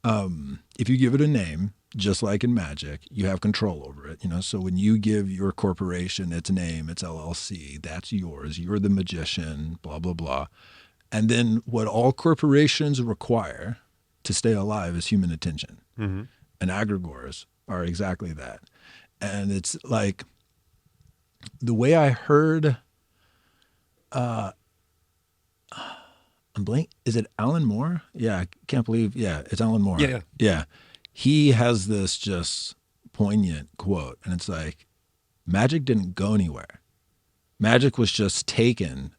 if you give it a name, just like in magic, you have control over it. So when you give your corporation its name, its LLC, that's yours. You're the magician, blah, blah, blah. And then what all corporations require to stay alive is human attention. And egregores are exactly that. And it's like the way I heard I'm blank. Is it Alan Moore? Yeah, I can't believe. Yeah, it's Alan Moore. Yeah. He has this just poignant quote, and it's like, magic didn't go anywhere. Magic was just taken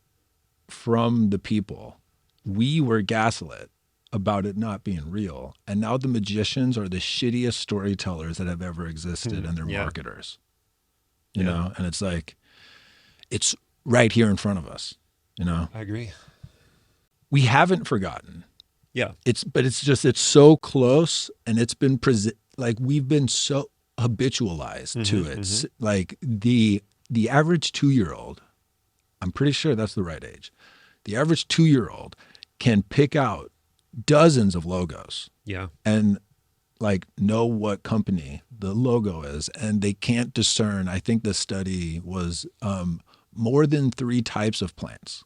from the people. We were gaslit about it not being real, and now the magicians are the shittiest storytellers that have ever existed, and they're marketers. You know, and it's like, it's right here in front of us. I agree. We haven't forgotten. Yeah. It's so close, and it's been like we've been so habitualized to it. Like the average 2-year-old, I'm pretty sure that's the right age. The average 2-year-old can pick out dozens of logos. Yeah. And like know what company the logo is, and they can't discern. I think the study was more than 3 types of plants.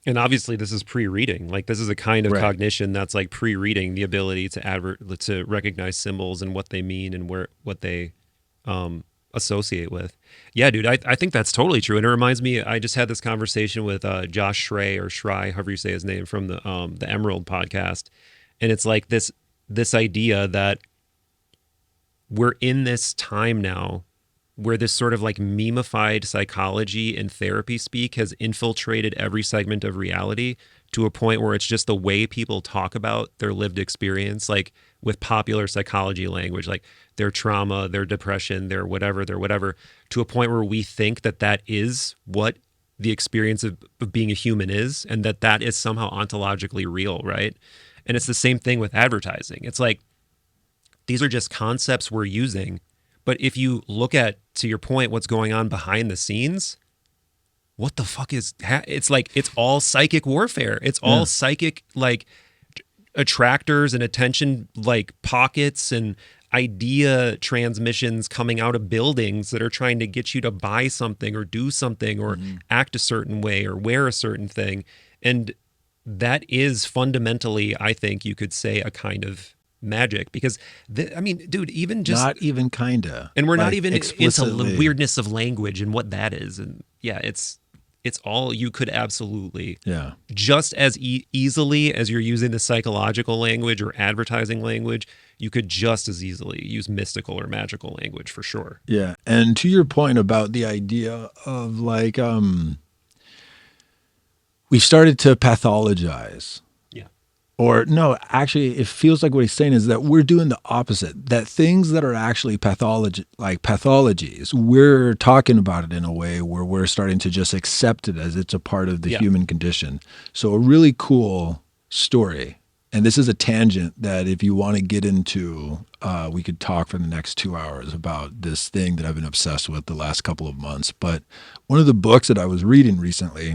And obviously this is pre-reading. Like this is a kind of cognition that's like pre-reading, the ability to recognize symbols and what they mean and what they associate with. Yeah, dude, I think that's totally true. And it reminds me, I just had this conversation with Josh Schrey, however you say his name, from the Emerald podcast. And it's like this idea that we're in this time now where this sort of like memeified psychology and therapy speak has infiltrated every segment of reality to a point where it's just the way people talk about their lived experience, like with popular psychology language, like their trauma, their depression, their whatever, to a point where we think that is what the experience of being a human is, and that is somehow ontologically real, right? And it's the same thing with advertising. It's like, these are just concepts we're using. But if you look at, to your point, what's going on behind the scenes, what the fuck it's like, it's all psychic warfare. It's all psychic, like attractors and attention, like pockets and idea transmissions coming out of buildings that are trying to get you to buy something or do something or act a certain way or wear a certain thing. And that is fundamentally, I think you could say, a kind of magic, because dude, even just not even kinda, and we're not even into the weirdness of language and what that is, and it's all, you could absolutely just as easily as you're using the psychological language or advertising language, you could just as easily use mystical or magical language for sure. Yeah, and to your point about the idea of like we've started to pathologize Or no, actually, it feels like what he's saying is that we're doing the opposite. That things that are actually pathologies, we're talking about it in a way where we're starting to just accept it as it's a part of the human condition. So a really cool story. And this is a tangent that if you want to get into, we could talk for the next 2 hours about this thing that I've been obsessed with the last couple of months. But one of the books that I was reading recently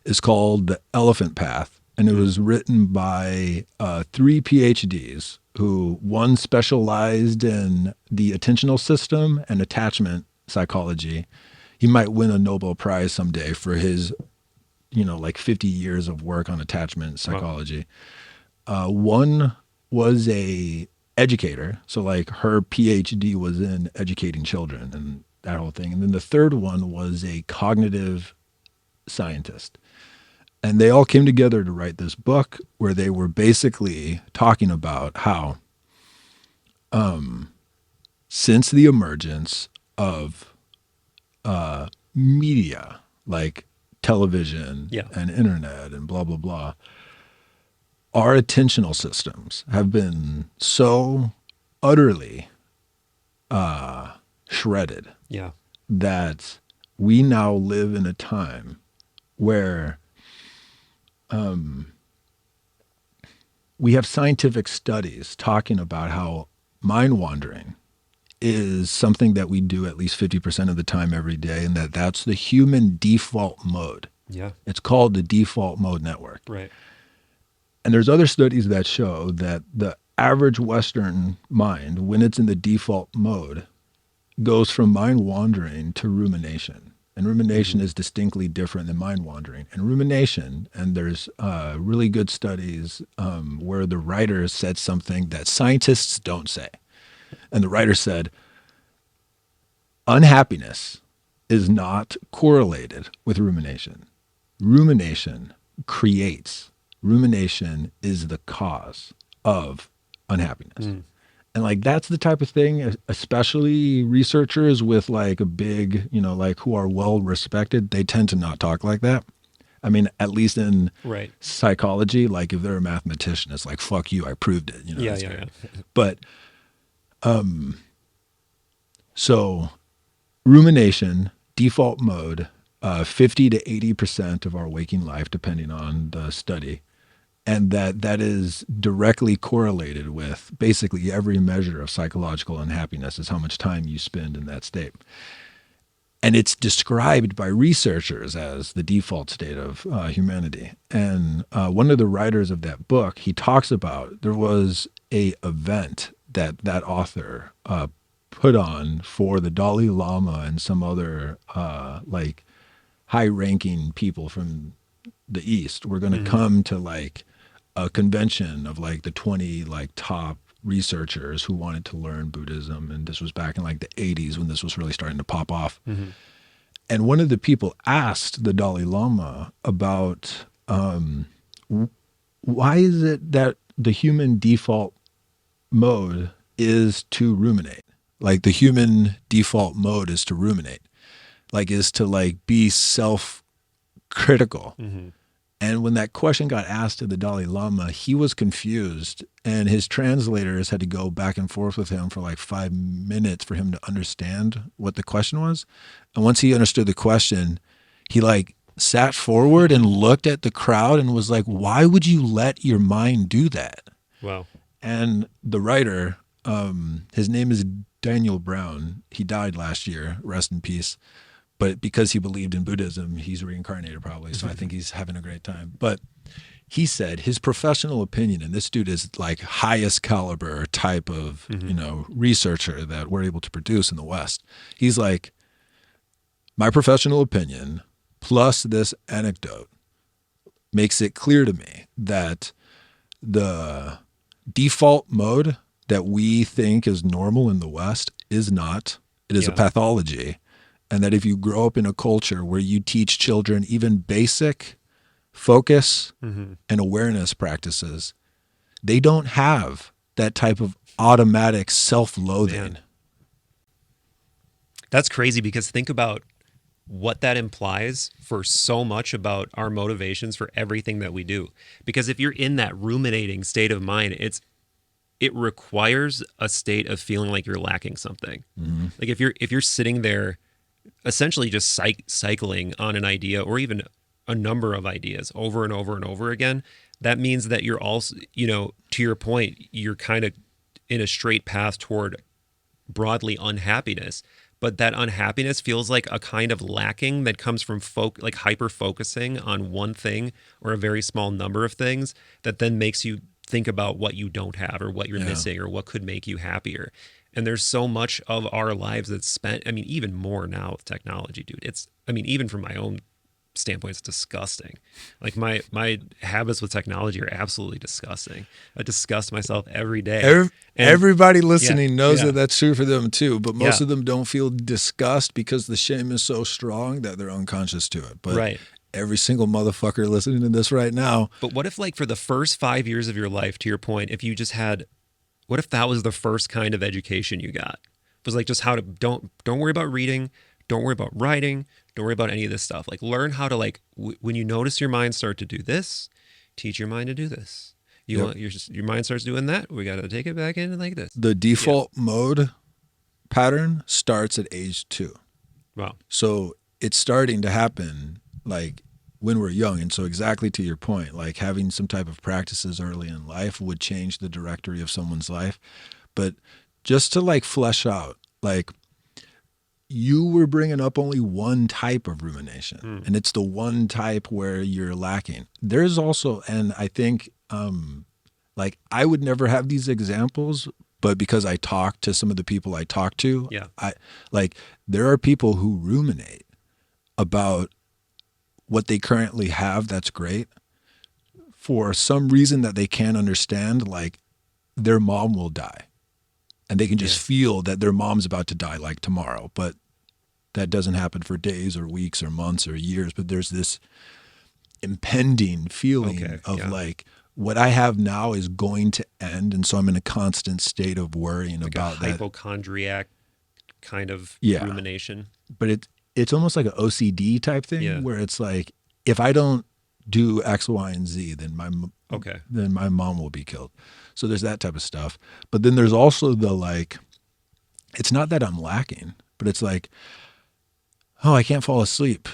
is called The Elephant Path. And it was written by 3 PhDs who, one specialized in the attentional system and attachment psychology. He might win a Nobel Prize someday for his, 50 years of work on attachment psychology. Wow. One was a educator. So like her PhD was in educating children and that whole thing. And then the third one was a cognitive scientist. And they all came together to write this book where they were basically talking about how since the emergence of media like television and internet and blah, blah, blah, our attentional systems have been so utterly shredded that we now live in a time where we have scientific studies talking about how mind wandering is something that we do at least 50% of the time every day, and that's the human default mode. Yeah. It's called the default mode network. Right. And there's other studies that show that the average Western mind, when it's in the default mode, goes from mind wandering to rumination. And rumination is distinctly different than mind wandering. And rumination, and there's really good studies where the writer said something that scientists don't say. And the writer said, unhappiness is not correlated with rumination. Rumination creates. Rumination is the cause of unhappiness. And like, that's the type of thing, especially researchers with like a big, like who are well respected, they tend to not talk like that. I mean, at least in psychology, like if they're a mathematician, it's like, fuck you, I proved it. Yeah. But, so rumination, default mode, 50 to 80% of our waking life, depending on the study. And that is directly correlated with basically every measure of psychological unhappiness is how much time you spend in that state. And it's described by researchers as the default state of humanity. And one of the writers of that book, he talks about there was a event that author put on for the Dalai Lama and some other like high-ranking people from the East. We're going to come to like a convention of like the 20 like top researchers who wanted to learn Buddhism. And this was back in like the 80s when this was really starting to pop off. And one of the people asked the Dalai Lama about why is it that the human default mode is to ruminate? Like the human default mode is to ruminate, like is to like be self-critical. And when that question got asked to the Dalai Lama, he was confused, and his translators had to go back and forth with him for like 5 minutes for him to understand what the question was. And once he understood the question, he like sat forward and looked at the crowd and was like, why would you let your mind do that? Wow. And the writer, his name is Daniel Brown. He died last year, rest in peace. But because he believed in Buddhism, he's reincarnated probably. So I think he's having a great time. But he said his professional opinion, and this dude is like highest caliber type of, researcher that we're able to produce in the West. He's like, my professional opinion plus this anecdote makes it clear to me that the default mode that we think is normal in the West is not. It is a pathology. And that if you grow up in a culture where you teach children even basic focus and awareness practices, they don't have that type of automatic self-loathing. Man. That's crazy because think about what that implies for so much about our motivations for everything that we do. Because if you're in that ruminating state of mind, it requires a state of feeling like you're lacking something. Mm-hmm. Like if you're sitting there essentially just cycling on an idea or even a number of ideas over and over and over again, that means that you're also, to your point, you're kind of in a straight path toward broadly unhappiness. But that unhappiness feels like a kind of lacking that comes from like hyper focusing on one thing or a very small number of things that then makes you think about what you don't have or what you're missing or what could make you happier. And there's so much of our lives that's spent, even more now with technology, dude. Even from my own standpoint, it's disgusting. Like my habits with technology are absolutely disgusting. I disgust myself every day. Everybody listening knows that that's true for them too, but most of them don't feel disgust because the shame is so strong that they're unconscious to it. But every single motherfucker listening to this right now. But what if, like, for the first 5 years of your life, to your point, if you just had, what if that was the first kind of education you got? It was like just how to don't worry about reading, don't worry about writing, don't worry about any of this stuff. Like, learn how to, like, when you notice your mind start to do this, teach your mind to do this. Your mind starts doing that, we got to take it back in like this. The default mode pattern starts at age 2. Wow. So it's starting to happen like when we're young. And so exactly to your point, like having some type of practices early in life would change the directory of someone's life. But just to like flesh out, like you were bringing up only one type of rumination, and it's the one type where you're lacking. There's also, and I think like I would never have these examples, but because I talk to some of the people I talk to, there are people who ruminate about what they currently have that's great for some reason that they can't understand, like their mom will die. And they can just feel that their mom's about to die like tomorrow. But that doesn't happen for days or weeks or months or years. But there's this impending feeling of like, what I have now is going to end. And so I'm in a constant state of worrying like about a hypochondriac kind of rumination. But it's almost like an OCD type thing where it's like, if I don't do X, Y, and Z, then my mom will be killed. So there's that type of stuff. But then there's also the like, it's not that I'm lacking, but it's like, oh, I can't fall asleep.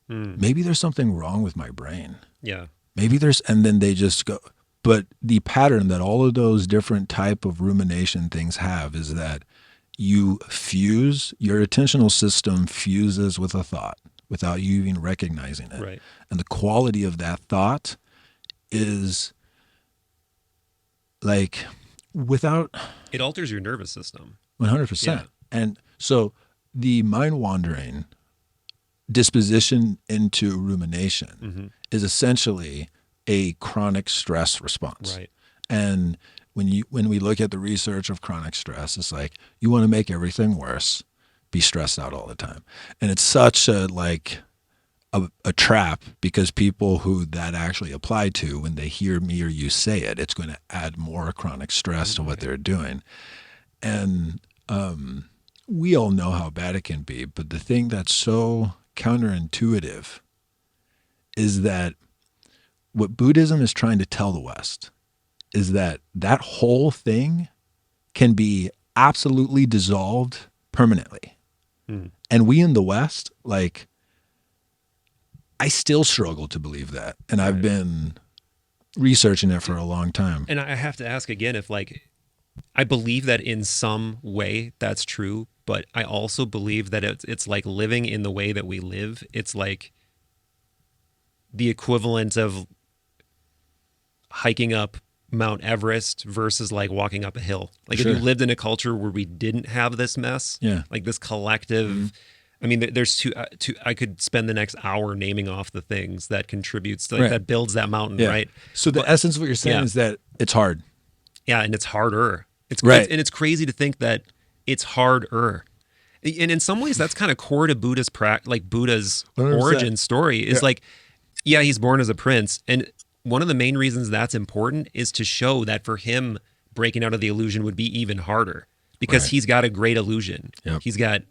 Maybe there's something wrong with my brain. Yeah. Maybe and then they just go. But the pattern that all of those different type of rumination things have is that your attentional system fuses with a thought without you even recognizing it. Right. And the quality of that thought is like it alters your nervous system. 100%. Yeah. And so the mind wandering disposition into rumination is essentially a chronic stress response. Right. And when we look at the research of chronic stress, it's like you want to make everything worse, be stressed out all the time. And it's such a trap because people who that actually apply to, when they hear me or you say it, it's going to add more chronic stress to what they're doing. And we all know how bad it can be, but the thing that's so counterintuitive is that what Buddhism is trying to tell the West is that whole thing can be absolutely dissolved permanently. And we in the West, like, I still struggle to believe that. And I've been researching it for a long time. And I have to ask again if, like, I believe that in some way that's true, but I also believe that it's like living in the way that we live. It's like the equivalent of hiking up Mount Everest versus like walking up a hill. Like if you lived in a culture where we didn't have this mess, like this collective, I mean, there's two, I could spend the next hour naming off the things that contributes to, like, that builds that mountain, right? So the essence of what you're saying is that it's hard. Yeah, and it's harder. And it's crazy to think that it's harder. And in some ways, that's kind of core to Buddha's Buddha's 100%. Origin story is like, he's born as a prince. And one of the main reasons that's important is to show that for him, breaking out of the illusion would be even harder because he's got a great illusion. He's got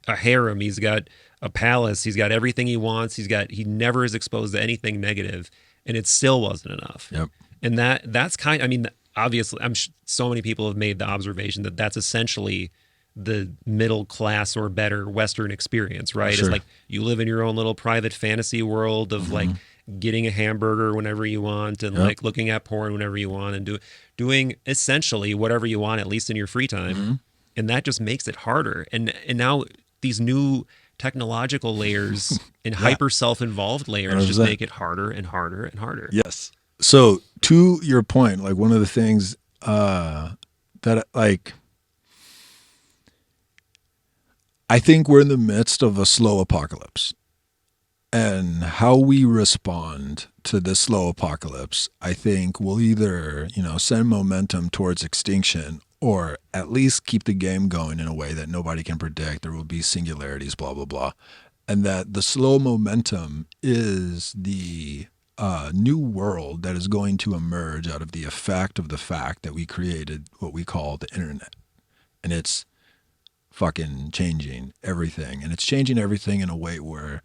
a harem. He's got a palace. He's got everything he wants. He never is exposed to anything negative, and it still wasn't enough. Yep. And that's kind. I mean, obviously, so many people have made the observation that that's essentially the middle class or better Western experience, right? Sure. It's like you live in your own little private fantasy world of like getting a hamburger whenever you want and like looking at porn whenever you want and doing essentially whatever you want, at least in your free time. And that just makes it harder. And now these new technological layers and hyper self-involved layers just make it harder and harder and harder. Yes. So to your point, like one of the things that like, I think we're in the midst of a slow apocalypse, and how we respond to this slow apocalypse, I think will either, send momentum towards extinction or at least keep the game going in a way that nobody can predict. There will be singularities, blah, blah, blah. And that the slow momentum is the new world that is going to emerge out of the effect of the fact that we created what we call the internet. And it's fucking changing everything. And it's changing everything in a way where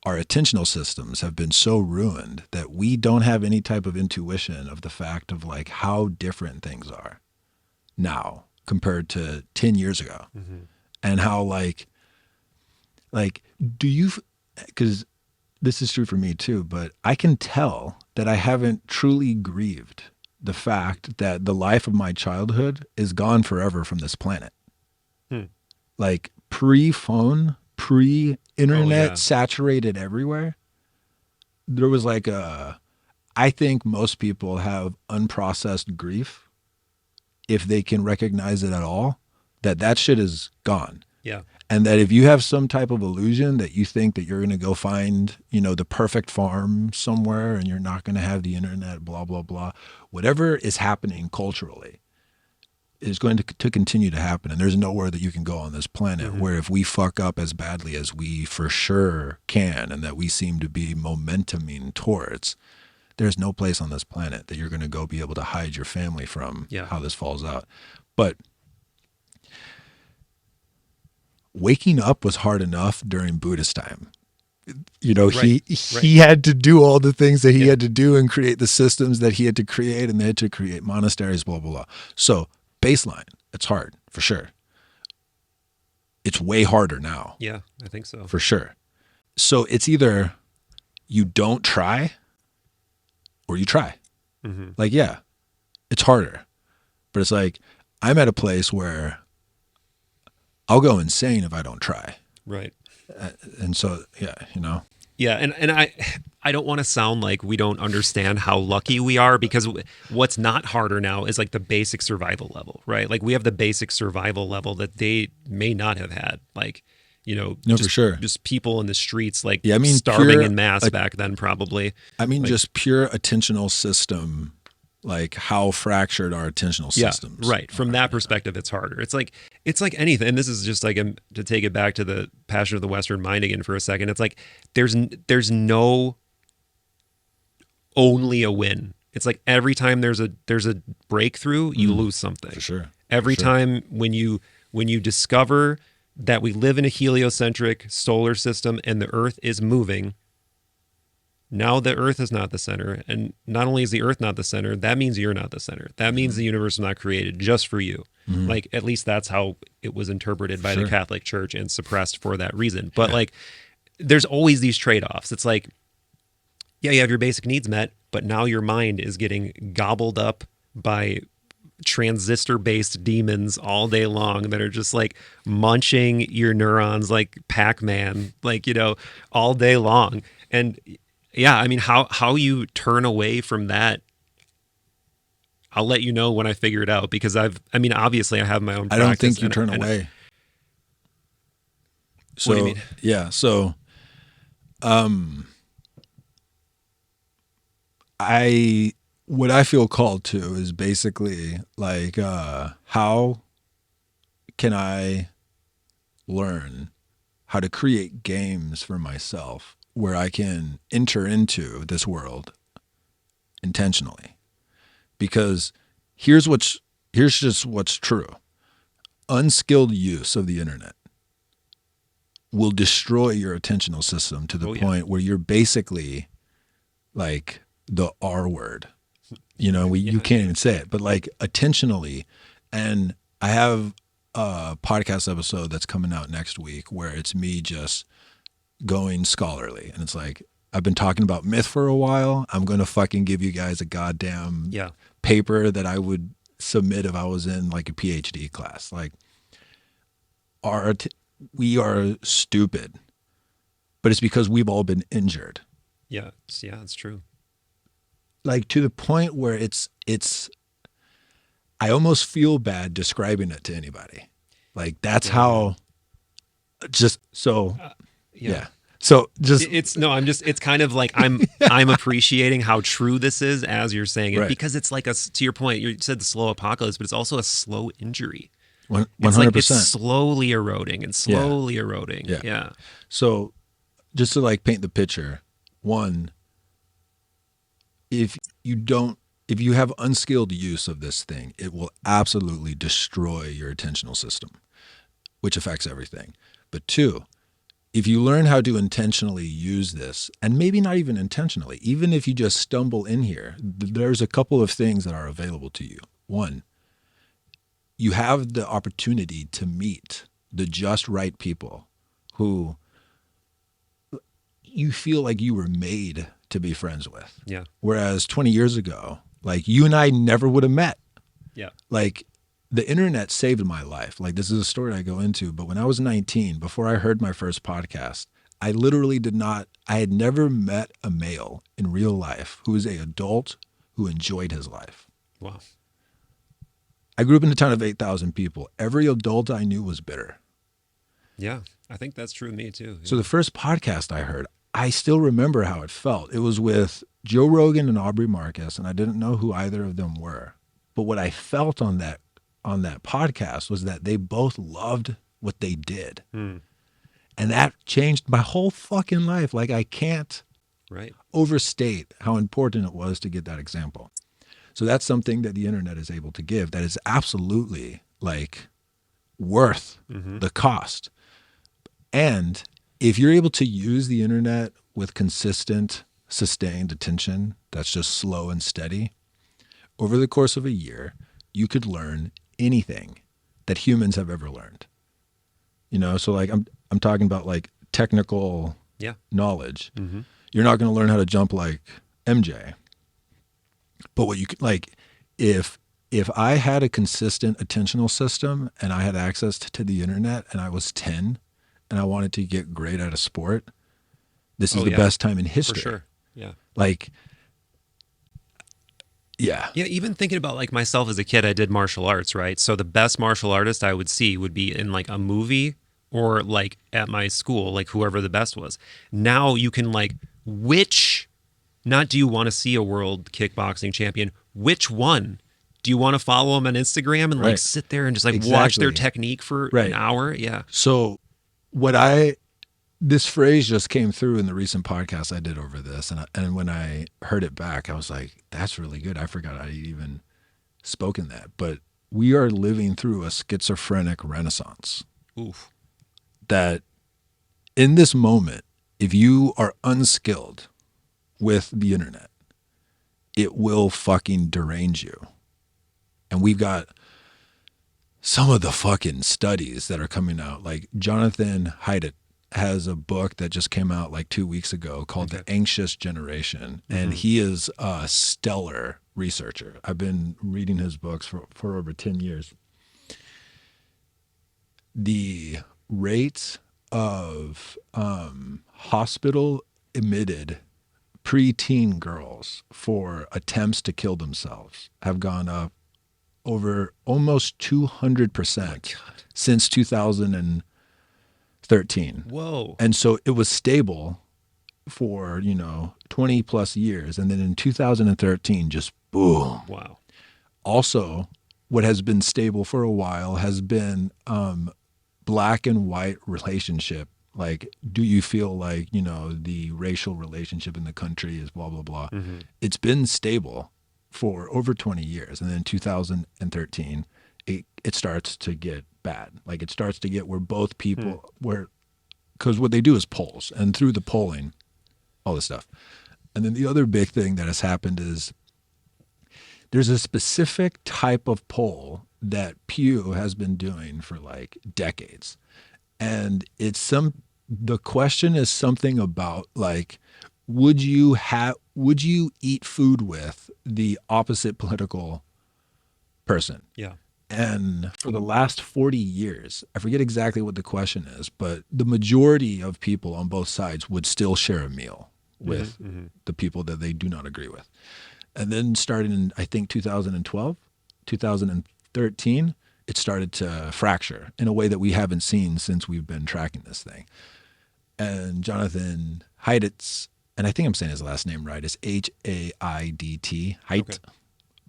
our attentional systems have been so ruined that we don't have any type of intuition of the fact of like how different things are now compared to 10 years ago. And how like do you, because this is true for me too, but I can tell that I haven't truly grieved the fact that the life of my childhood is gone forever from this planet. Like pre-phone, pre-internet, saturated everywhere. There was like I think most people have unprocessed grief, if they can recognize it at all, that shit is gone. Yeah. And that if you have some type of illusion that you think that you're going to go find, the perfect farm somewhere and you're not going to have the internet, blah, blah, blah, whatever is happening culturally is going to continue to happen. And there's nowhere that you can go on this planet where if we fuck up as badly as we for sure can, and that we seem to be momentuming towards, there's no place on this planet that you're going to go be able to hide your family from how this falls out. But waking up was hard enough during Buddhist time. He had to do all the things that he had to do and create the systems that he had to create, and they had to create monasteries, blah, blah, blah. So baseline, it's hard for sure. It's way harder now. Yeah, I think so. For sure. So it's either you don't try or you try. Like, yeah, it's harder. But it's like, I'm at a place where I'll go insane if I don't try. Right. And so, yeah. Yeah, and I don't want to sound like we don't understand how lucky we are, because what's not harder now is like the basic survival level, right? Like we have the basic survival level that they may not have had. Like, for sure. Just people in the streets, like pure, starving in mass back then, probably. I mean, just pure attentional system, like how fractured our attentional systems. Yeah, right. From that perspective, it's harder. It's like anything. And this is just like, to take it back to the passion of the Western mind again for a second. It's like there's no only a win. It's like every time there's a breakthrough, you lose something. For sure. Every time when you discover that we live in a heliocentric solar system and the Earth is moving. Now the Earth is not the center, and not only is the Earth not the center, that means you're not the center. That means the universe was not created just for you. Like, at least that's how it was interpreted by the Catholic Church and suppressed for that reason. But like, there's always these trade-offs. It's like, yeah, you have your basic needs met, but now your mind is getting gobbled up by transistor-based demons all day long that are just like munching your neurons like Pac-Man, like, all day long. And yeah, I mean, how you turn away from that, I'll let you know when I figure it out, because obviously I have my own practice. I don't think you turn away. So, what do you mean? Yeah, so what I feel called to is basically like, how can I learn how to create games for myself where I can enter into this world intentionally? Because here's just what's true. Unskilled use of the internet will destroy your attentional system to the point where you're basically like the R word. You know, you can't even say it, but like attentionally. And I have a podcast episode that's coming out next week where it's me just going scholarly. And it's like, I've been talking about myth for a while. I'm going to fucking give you guys a goddamn paper that I would submit if I was in like a PhD class. Like, we are stupid, but it's because we've all been injured. Yeah, it's true. Like to the point where it's I almost feel bad describing it to anybody. Like that's how just so So just it's kind of like I'm appreciating how true this is as you're saying it, because it's like to your point, you said the slow apocalypse, but it's also a slow injury. 100%. It's like it's slowly eroding and slowly eroding. Yeah. So just to like paint the picture, one, if you have unskilled use of this thing, it will absolutely destroy your attentional system, which affects everything. But two, if you learn how to intentionally use this, and maybe not even intentionally, even if you just stumble in here, there's a couple of things that are available to you. One, you have the opportunity to meet the just right people who you feel like you were made to be friends with. Yeah. Whereas 20 years ago, like you and I never would have met. Yeah. Like the internet saved my life. Like this is a story I go into, but when I was 19, before I heard my first podcast, I literally I had never met a male in real life who was an adult who enjoyed his life. Wow. I grew up in a town of 8,000 people. Every adult I knew was bitter. Yeah, I think that's true of me too. Yeah. So the first podcast I heard, I still remember how it felt. It was with Joe Rogan and Aubrey Marcus, and I didn't know who either of them were. But what I felt on that podcast was that they both loved what they did. And that changed my whole fucking life. Like I can't overstate how important it was to get that example. So that's something that the internet is able to give that is absolutely like worth the cost. And if you're able to use the internet with consistent, sustained attention, that's just slow and steady, over the course of a year, you could learn anything that humans have ever learned. You know, so like I'm talking about like technical knowledge. You're not going to learn how to jump like MJ. But what you could like, if I had a consistent attentional system and I had access to the internet and I was 10 and I wanted to get great at a sport, this is the best time in history. For sure. Yeah. Like, yeah. Yeah, even thinking about like myself as a kid, I did martial arts, right? So the best martial artist I would see would be in like a movie or like at my school, like whoever the best was. Now you can like, not do you want to see a world kickboxing champion? Which one? Do you want to follow them on Instagram and like sit there and just like watch their technique for an hour? Yeah. So this phrase just came through in the recent podcast I did over this. And when I heard it back, I was like, that's really good. I forgot I even spoken that. But we are living through a schizophrenic renaissance. Oof. That in this moment, if you are unskilled with the internet, it will fucking derange you. And we've got some of the fucking studies that are coming out. Like Jonathan Haidt has a book that just came out like 2 weeks ago called The Anxious Generation. And he is a stellar researcher. I've been reading his books for over 10 years. The rates of hospital admitted preteen girls for attempts to kill themselves have gone up over almost 200% since 2013. Whoa. And so it was stable for, 20 plus years. And then in 2013, just boom. Wow. Also, what has been stable for a while has been black and white relationship. Like, do you feel like, the racial relationship in the country is blah, blah, blah. It's been stable for over 20 years. And then in 2013, it starts to get bad. Like it starts to get where both people, where because what they do is polls, and through the polling, all this stuff. And then the other big thing that has happened is there's a specific type of poll that Pew has been doing for like decades. And the question is something about like, would you eat food with the opposite political person? Yeah. And for the last 40 years, I forget exactly what the question is, but the majority of people on both sides would still share a meal with the people that they do not agree with. And then starting in, I think, 2012, 2013, it started to fracture in a way that we haven't seen since we've been tracking this thing. And Jonathan Haidt, and I think I'm saying his last name right, is Haidt, Haidt. Okay.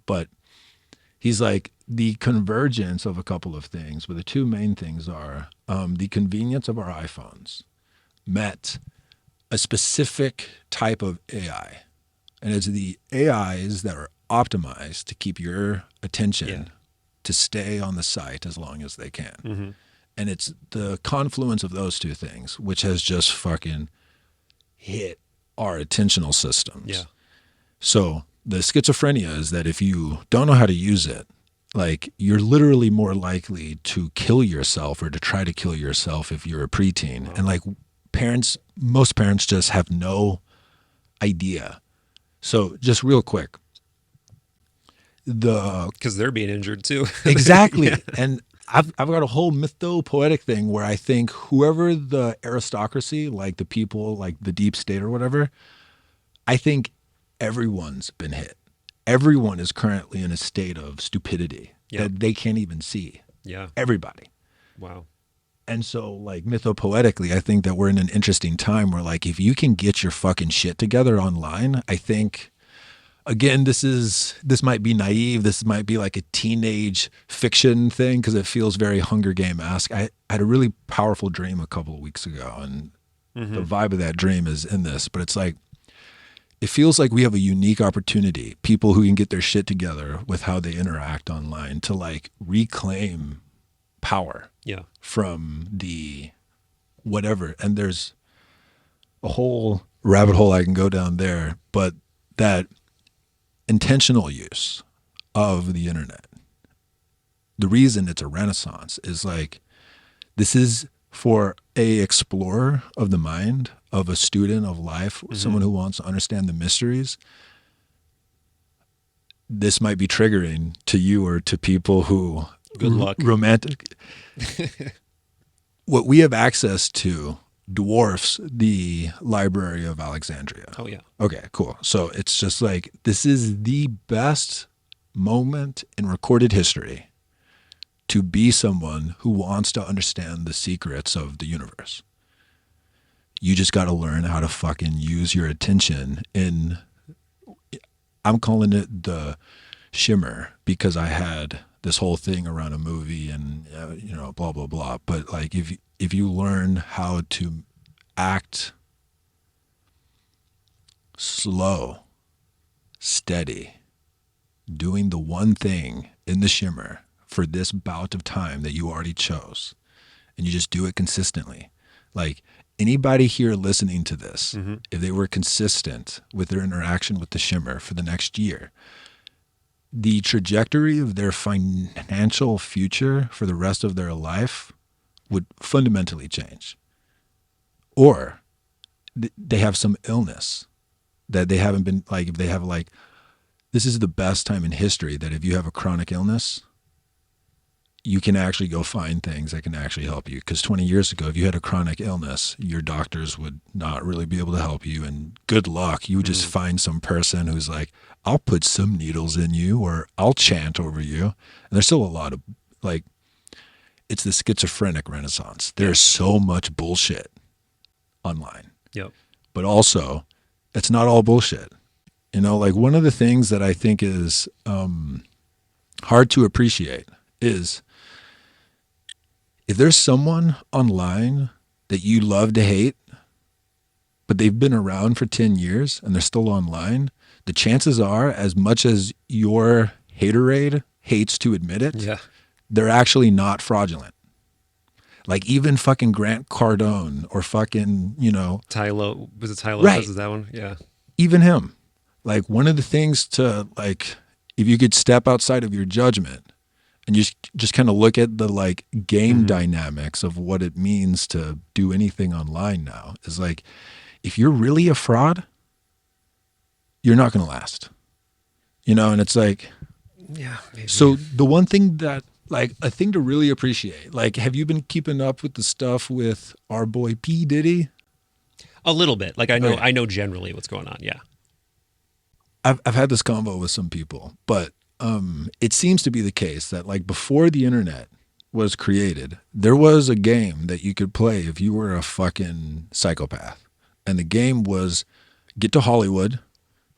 But he's like the convergence of a couple of things, but the two main things are the convenience of our iPhones met a specific type of AI. And it's the AIs that are optimized to keep your attention to stay on the site as long as they can. And it's the confluence of those two things, which has just fucking hit our attentional systems. Yeah. So the schizophrenia is that if you don't know how to use it, like you're literally more likely to kill yourself or to try to kill yourself if you're a preteen. And like most parents just have no idea. So just real quick, because they're being injured too. Exactly. Yeah. And I've got a whole mythopoetic thing where I think whoever the aristocracy, like the people, like the deep state or whatever, I think everyone's been hit. Everyone is currently in a state of stupidity that they can't even see. Yeah. Everybody. Wow. And so like mythopoetically, I think that we're in an interesting time where like if you can get your fucking shit together online, I think, again, this might be naive. This might be like a teenage fiction thing because it feels very Hunger Game-esque. I had a really powerful dream a couple of weeks ago, and the vibe of that dream is in this. But it's like, it feels like we have a unique opportunity, people who can get their shit together with how they interact online, to like reclaim power from the whatever. And there's a whole rabbit hole I can go down there, but that intentional use of the internet, the reason it's a renaissance is like, this is for a explorer of the mind, of a student of life, someone who wants to understand the mysteries. This might be triggering to you or to people who good luck. Romantic. What we have access to dwarfs the Library of Alexandria. Oh, yeah. Okay, cool. So it's just like, this is the best moment in recorded history to be someone who wants to understand the secrets of the universe. You just got to learn how to fucking use your attention in, I'm calling it the shimmer because I had this whole thing around a movie and, blah, blah, blah. But like, if you learn how to act slow, steady, doing the one thing in the shimmer for this bout of time that you already chose, and you just do it consistently. Like anybody here listening to this, if they were consistent with their interaction with the shimmer for the next year, the trajectory of their financial future for the rest of their life would fundamentally change. Or they have some illness that they haven't been, like, if they have like, this is the best time in history that if you have a chronic illness, you can actually go find things that can actually help you. Because 20 years ago, if you had a chronic illness, your doctors would not really be able to help you. And good luck. You would just find some person who's like, I'll put some needles in you or I'll chant over you. And there's still a lot of like, it's the schizophrenic renaissance. There's so much bullshit online. Yep. But also, it's not all bullshit. Like one of the things that I think is hard to appreciate is if there's someone online that you love to hate, but they've been around for 10 years and they're still online, the chances are, as much as your haterade hates to admit it, they're actually not fraudulent. Like even fucking Grant Cardone or fucking, Tylo, was it Tylo? Right. Was that one? Yeah. even him. Like one of the things to like, if you could step outside of your judgment and just kind of look at the like game dynamics of what it means to do anything online now is like, if you're really a fraud, you're not going to last, and it's like, yeah. Maybe. So the one thing that like a thing to really appreciate, like, have you been keeping up with the stuff with our boy P. Diddy? A little bit. Like I know, Okay. I know generally what's going on. Yeah. I've had this convo with some people, but it seems to be the case that like before the internet was created, there was a game that you could play if you were a fucking psychopath. And the game was get to Hollywood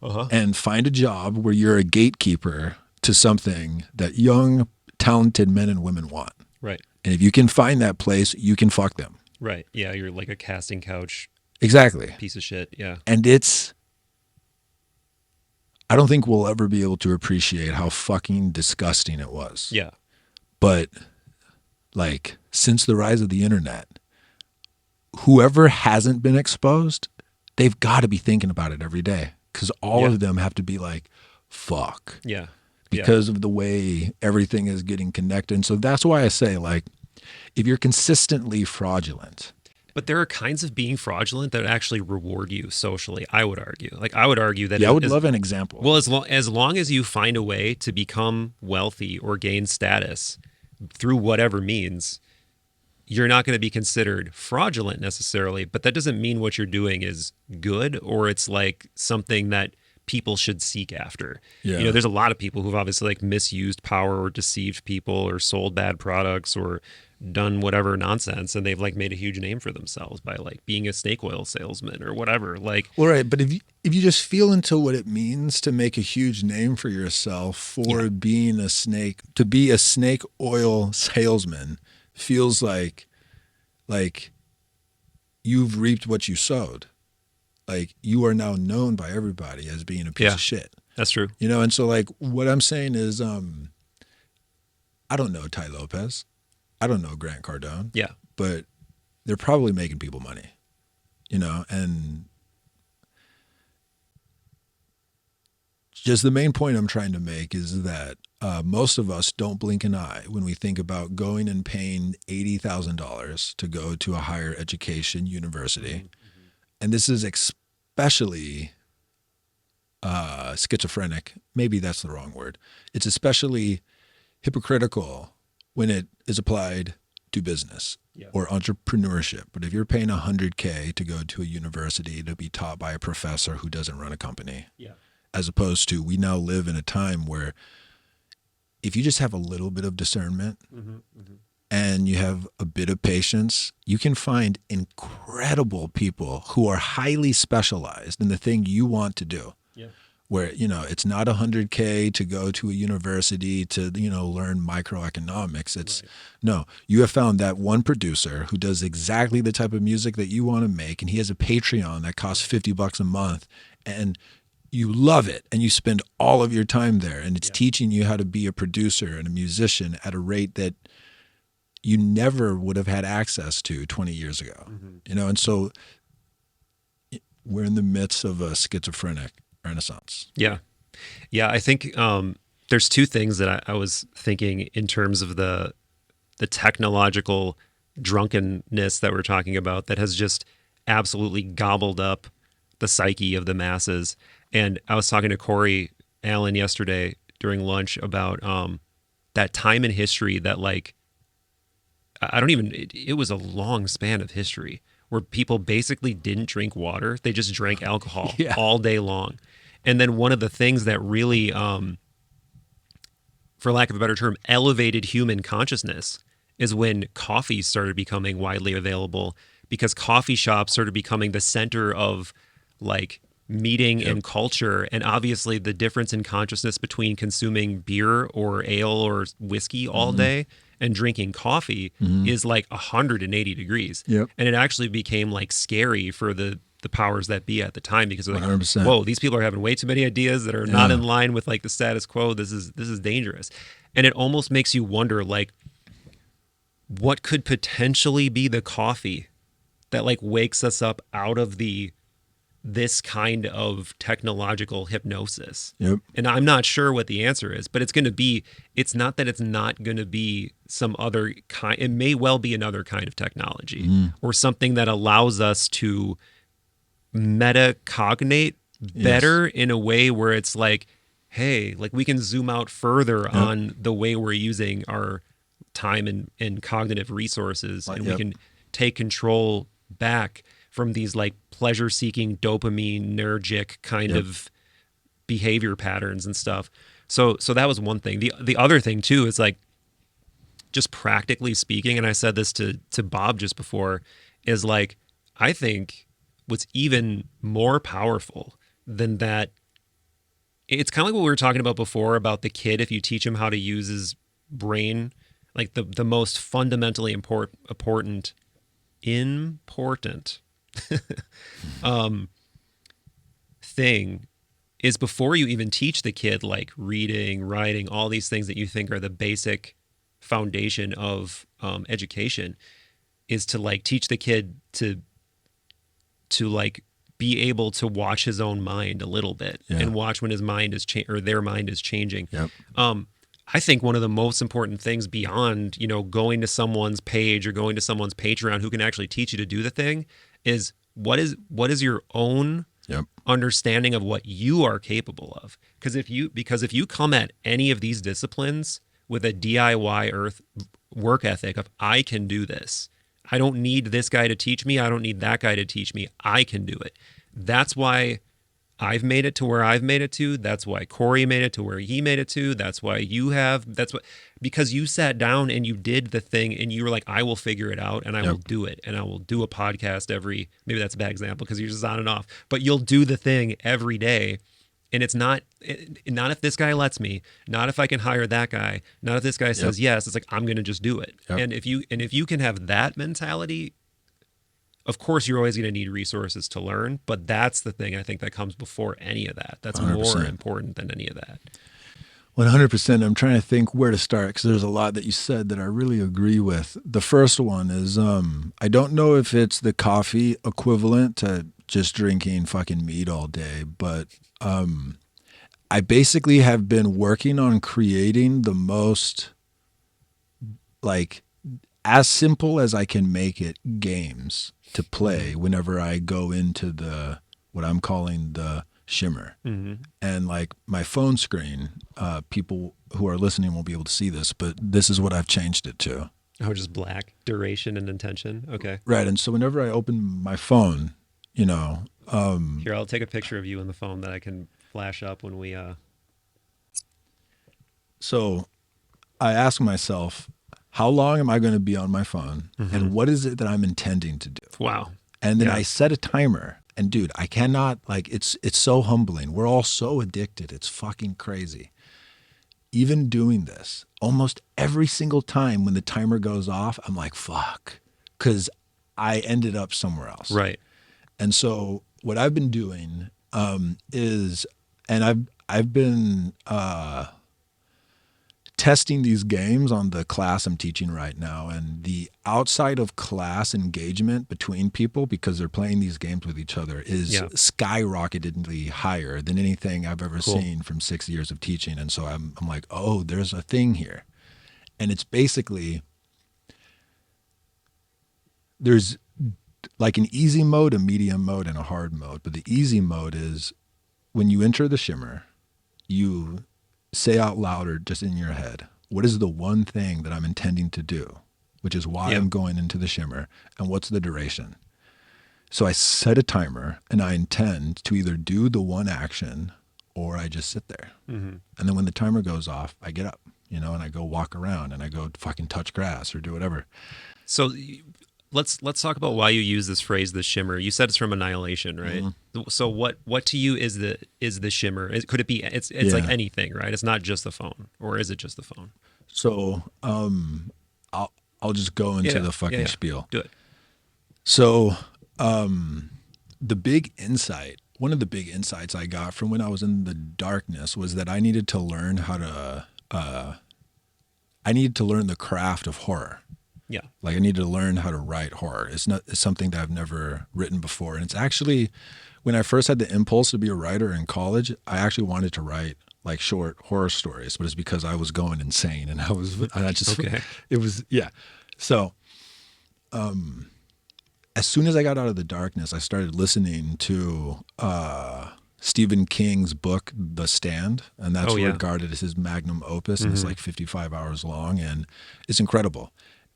and find a job where you're a gatekeeper to something that young, talented men and women want. Right. And if you can find that place, you can fuck them. Right. Yeah. You're like a casting couch Exactly. piece of shit. Yeah. And I don't think we'll ever be able to appreciate how fucking disgusting it was. Yeah. But like since the rise of the internet, whoever hasn't been exposed, they've got to be thinking about it every day because all of them have to be like, fuck. Yeah. Because of the way everything is getting connected. And so that's why I say, like, if you're consistently fraudulent. But there are kinds of being fraudulent that actually reward you socially, I would argue. Like, I would argue that... Yeah, I would love an example. Well, as long as you find a way to become wealthy or gain status through whatever means, you're not going to be considered fraudulent necessarily, but that doesn't mean what you're doing is good or it's like something that people should seek after. Yeah. There's a lot of people who've obviously like misused power or deceived people or sold bad products or done whatever nonsense, and they've like made a huge name for themselves by like being a snake oil salesman or whatever. Like, well, right, but if you just feel into what it means to make a huge name for yourself for being a snake, to be a snake oil salesman feels like you've reaped what you sowed. Like you are now known by everybody as being a piece of shit. That's true. And so like what I'm saying is I don't know Ty Lopez. I don't know Grant Cardone. Yeah. But they're probably making people money. And just the main point I'm trying to make is that most of us don't blink an eye when we think about going and paying $80,000 to go to a higher education university. And this is especially schizophrenic. Maybe that's the wrong word. It's especially hypocritical when it is applied to business or entrepreneurship. But if you're paying $100K to go to a university to be taught by a professor who doesn't run a company, as opposed to we now live in a time where if you just have a little bit of discernment and you have a bit of patience, you can find incredible people who are highly specialized in the thing you want to do. Yeah. Where, it's not $100K to go to a university to, learn microeconomics. It's no, you have found that one producer who does exactly the type of music that you want to make. And he has a Patreon that costs $50 a month and you love it. And you spend all of your time there and it's teaching you how to be a producer and a musician at a rate that you never would have had access to 20 years ago, and so we're in the midst of a schizophrenic renaissance. Yeah. Yeah. I think there's two things that I was thinking in terms of the technological drunkenness that we're talking about that has just absolutely gobbled up the psyche of the masses. And I was talking to Corey Allen yesterday during lunch about that time in history that like, it was a long span of history where people basically didn't drink water. They just drank alcohol all day long. And then one of the things that really, for lack of a better term, elevated human consciousness is when coffee started becoming widely available because coffee shops started becoming the center of like meeting and culture. And obviously the difference in consciousness between consuming beer or ale or whiskey all day and drinking coffee is like 180 degrees. Yep. And it actually became like scary for the powers that be at the time because they're like, 100%. Whoa, these people are having way too many ideas that are not in line with like the status quo. This is dangerous. And it almost makes you wonder, like, what could potentially be the coffee that like wakes us up out of this kind of technological hypnosis. Yep. And I'm not sure what the answer is, but it's not that it's not going to be some other kind. It may well be another kind of technology or something that allows us to metacognate better in a way where it's like, hey, like we can zoom out further on the way we're using our time and cognitive resources, and we can take control back from these like pleasure-seeking, dopaminergic kind of behavior patterns and stuff. So that was one thing. The other thing too is like, just practically speaking, and I said this to Bob just before, is like, I think what's even more powerful than that, it's kind of like what we were talking about before about the kid. If you teach him how to use his brain, like the most fundamentally important thing is before you even teach the kid like reading, writing, all these things that you think are the basic foundation of education, is to like teach the kid to like be able to watch his own mind a little bit and watch when his mind is or their mind is changing. I think one of the most important things beyond, going to someone's page or going to someone's Patreon who can actually teach you to do the thing is what is your own understanding of what you are capable of. Because if you come at any of these disciplines with a DIY work ethic of I can do this, I don't need this guy to teach me, I don't need that guy to teach me, I can do it. That's why I've made it to where I've made it to. That's why Corey made it to where he made it to. That's why you have. Because you sat down and you did the thing and you were like, I will figure it out and I will do it. And I will do a podcast maybe that's a bad example because you're just on and off, but you'll do the thing every day. And it's not if this guy lets me, not if I can hire that guy, not if this guy says yes. It's like, I'm going to just do it. And if you can have that mentality, of course, you're always going to need resources to learn, but that's the thing I think that comes before any of that. That's 100%. More important than any of that. 100%. I'm trying to think where to start because there's a lot that you said that I really agree with. The first one is I don't know if it's the coffee equivalent to just drinking fucking meat all day, but I basically have been working on creating the most like as simple as I can make it games to play whenever I go into what I'm calling the shimmer. And like my phone screen, people who are listening won't be able to see this, but this is what I've changed it to. Oh, just black, duration and intention. Okay. Right. And so whenever I open my phone, here, I'll take a picture of you on the phone that I can flash up when we, So I ask myself, how long am I going to be on my phone? And what is it that I'm intending to do? Wow. And then I set a timer. And dude, I cannot, like, it's so humbling. We're all so addicted. It's fucking crazy. Even doing this, almost every single time when the timer goes off, I'm like, fuck. Because I ended up somewhere else. Right. And so what I've been doing is, and I've been testing these games on the class I'm teaching right now, and the outside of class engagement between people because they're playing these games with each other is skyrocketedly higher than anything I've ever seen from 6 years of teaching. And so I'm like, oh, there's a thing here. And it's basically, there's like an easy mode, a medium mode, and a hard mode. But the easy mode is when you enter the shimmer, you say out loud or just in your head, what is the one thing that I'm intending to do, which is why I'm going into the shimmer, and what's the duration? So I set a timer and I intend to either do the one action or I just sit there. And then when the timer goes off, I get up, and I go walk around and I go fucking touch grass or do whatever. So let's talk about why you use this phrase, the shimmer. You said it's from Annihilation, right? So what to you is the shimmer? Could it be? It's like anything, right? It's not just the phone, or is it just the phone? So I'll just go into the fucking spiel. Do it. So the big insight, one of the big insights I got from when I was in the darkness was that I needed to learn how to I needed to learn the craft of horror. Yeah. Like I needed to learn how to write horror. It's something that I've never written before. And it's actually, when I first had the impulse to be a writer in college, I actually wanted to write like short horror stories, but it's because I was going insane and Okay. it was, yeah. So, as soon as I got out of the darkness, I started listening to Stephen King's book, The Stand, and that's regarded as his magnum opus, and it's like 55 hours long, and it's incredible.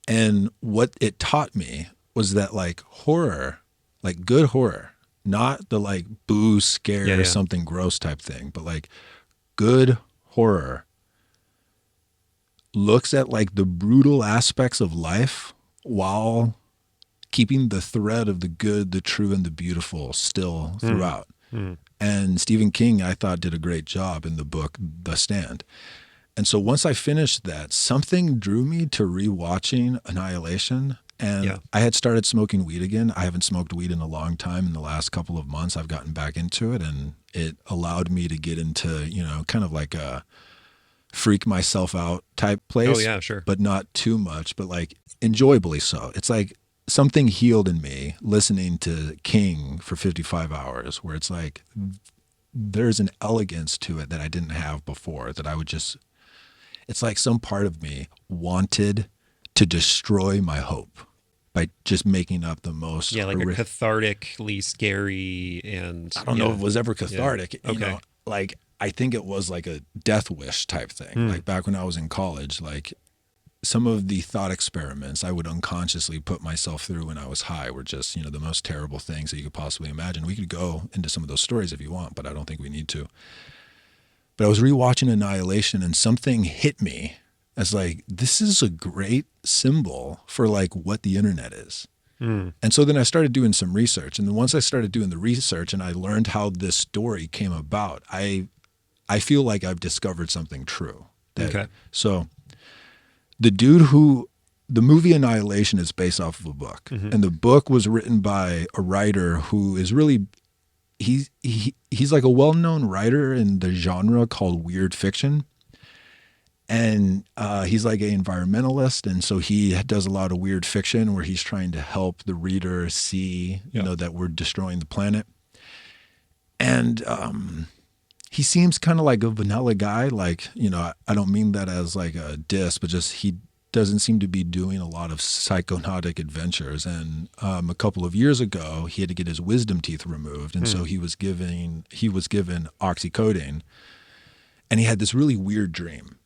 And what it taught me was that like horror, like good horror, not the like boo, scare, something gross type thing, but like good horror looks at like the brutal aspects of life while keeping the thread of the good, the true, and the beautiful still throughout. And Stephen King, I thought, did a great job in the book, The Stand. And so once I finished that, something drew me to rewatching Annihilation. And I had started smoking weed again. I haven't smoked weed in a long time. In the last couple of months, I've gotten back into it. And it allowed me to get into, kind of like a freak myself out type place. Oh, yeah, sure. But not too much, but like enjoyably so. It's like something healed in me listening to King for 55 hours, where it's like there's an elegance to it that I didn't have before, that I would just, it's like some part of me wanted to destroy my hope by just making up the most like a cathartically scary, and I don't know if it was ever cathartic. You know, like I think it was like a death wish type thing. Like back when I was in college, like some of the thought experiments I would unconsciously put myself through when I was high were just, the most terrible things that you could possibly imagine. We could go into some of those stories if you want, but I don't think we need to. But I was rewatching Annihilation and something hit me as like, this is a great symbol for like what the internet is. And so then I started doing some research. And then once I started doing the research and I learned how this story came about, I feel like I've discovered something true. So the movie Annihilation is based off of a book, and the book was written by a writer who is really, he's like a well-known writer in the genre called weird fiction. And he's like an environmentalist, and so he does a lot of weird fiction where he's trying to help the reader see, that we're destroying the planet. And he seems kind of like a vanilla guy. Like, I don't mean that as like a diss, but just he doesn't seem to be doing a lot of psychonautic adventures. And a couple of years ago, he had to get his wisdom teeth removed, and so he was given oxycodone, and he had this really weird dream.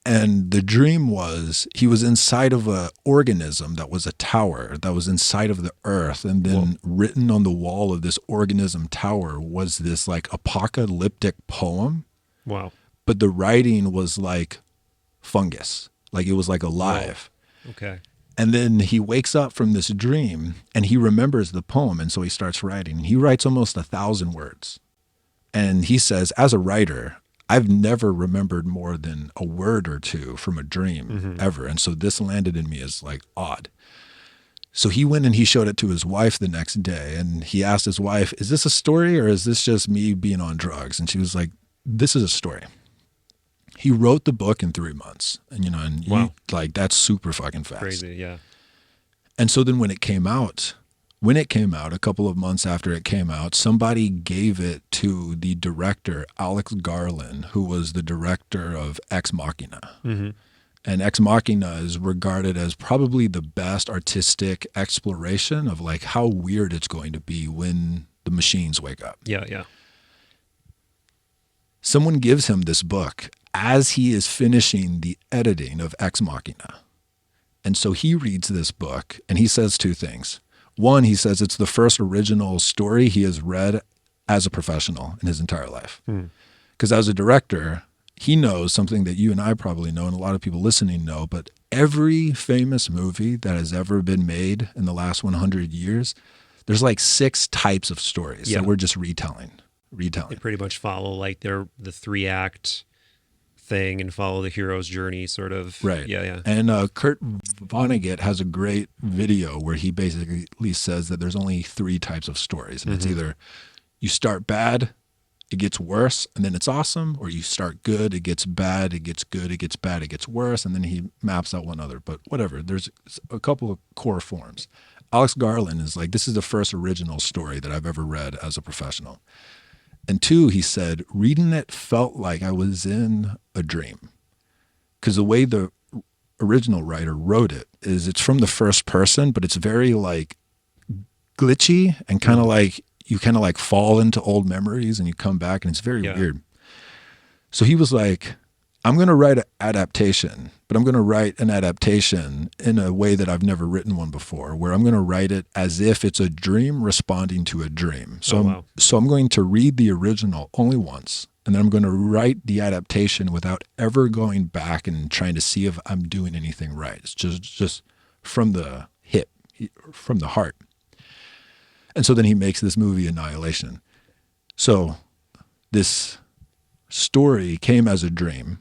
And the dream was he was inside of an organism that was a tower that was inside of the earth. And then written on the wall of this organism tower was this like apocalyptic poem. Wow. But the writing was like fungus, like it was like alive. Whoa. Okay. And then he wakes up from this dream and he remembers the poem. And so he starts writing. He writes almost 1,000 words. And he says, as a writer, I've never remembered more than a word or two from a dream ever. And so this landed in me as like odd. So he went and he showed it to his wife the next day. And he asked his wife, is this a story or is this just me being on drugs? And she was like, this is a story. He wrote the book in 3 months. And, like that's super fucking fast. Crazy, yeah. And so then when it came out, a couple of months after it came out, somebody gave it to the director, Alex Garland, who was the director of Ex Machina. And Ex Machina is regarded as probably the best artistic exploration of like how weird it's going to be when the machines wake up. Yeah. Someone gives him this book as he is finishing the editing of Ex Machina. And so he reads this book and he says two things. One, he says it's the first original story he has read as a professional in his entire life. Because as a director, he knows something that you and I probably know and a lot of people listening know, but every famous movie that has ever been made in the last 100 years, there's like 6 types of stories that we're just retelling. They pretty much follow like the 3-act thing and follow the hero's journey sort of. Right. Yeah. And Kurt Vonnegut has a great video where he basically says that there's only 3 types of stories. And it's either you start bad it gets worse, and then it's awesome, or you start good, it gets bad, it gets good, it gets bad, it gets worse, and then he maps out one other. But whatever, there's a couple of core forms. Alex Garland is like, this is the first original story that I've ever read as a professional. And two, he said, reading it felt like I was in a dream. Because the way the original writer wrote it is it's from the first person, but it's very like glitchy and kind of like, you kind of like fall into old memories and you come back, and it's very weird. So he was like, I'm going to write an adaptation, but I'm going to write an adaptation in a way that I've never written one before, where I'm going to write it as if it's a dream responding to a dream. So, I'm going to read the original only once, and then I'm going to write the adaptation without ever going back and trying to see if I'm doing anything right. It's just from the hip, from the heart. And so then he makes this movie, Annihilation. So this story came as a dream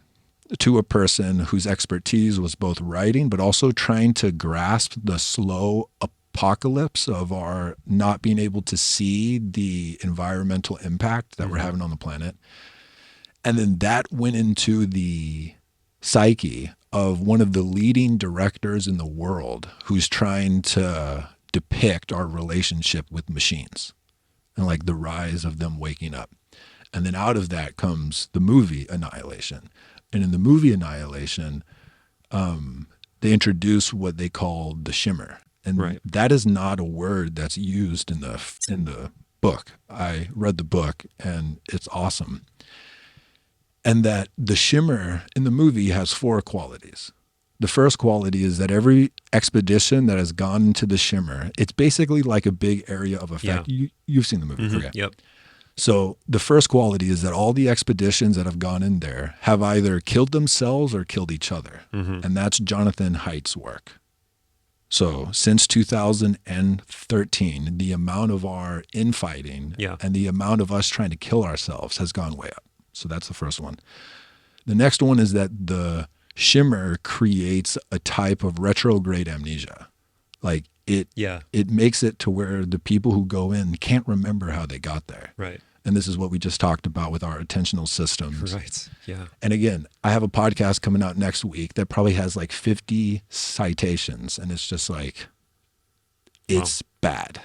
to a person whose expertise was both writing, but also trying to grasp the slow apocalypse of our not being able to see the environmental impact that we're having on the planet. And then that went into the psyche of one of the leading directors in the world who's trying to depict our relationship with machines and like the rise of them waking up. And then out of that comes the movie Annihilation. And in the movie Annihilation, they introduce what they call the shimmer. And that is not a word that's used in the book. I read the book and it's awesome. And that the shimmer in the movie has 4 qualities. The first quality is that every expedition that has gone into the shimmer, it's basically like a big area of effect. Yeah. You've seen the movie. Okay. Yep. So the first quality is that all the expeditions that have gone in there have either killed themselves or killed each other. And that's Jonathan Haidt's work. So since 2013, the amount of our infighting and the amount of us trying to kill ourselves has gone way up. So that's the first one. The next one is that the shimmer creates a type of retrograde amnesia. Like it makes it to where the people who go in can't remember how they got there. Right. And this is what we just talked about with our attentional systems. Right. Yeah. And again, I have a podcast coming out next week that probably has like 50 citations, and it's just like, it's bad.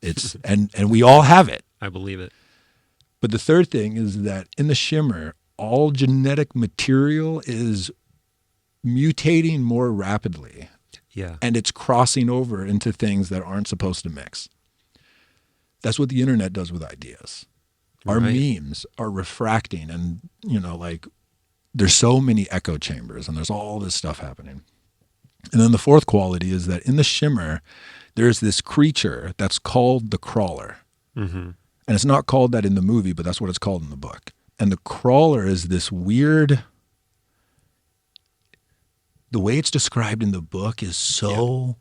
It's and we all have it. I believe it. But the third thing is that in the shimmer, all genetic material is mutating more rapidly. Yeah. And it's crossing over into things that aren't supposed to mix. That's what the internet does with ideas. Our memes are refracting, and like there's so many echo chambers and there's all this stuff happening. And then the fourth quality is that in the shimmer, there's this creature that's called the crawler. And it's not called that in the movie, but that's what it's called in the book. And the crawler is this weird, the way it's described in the book is so,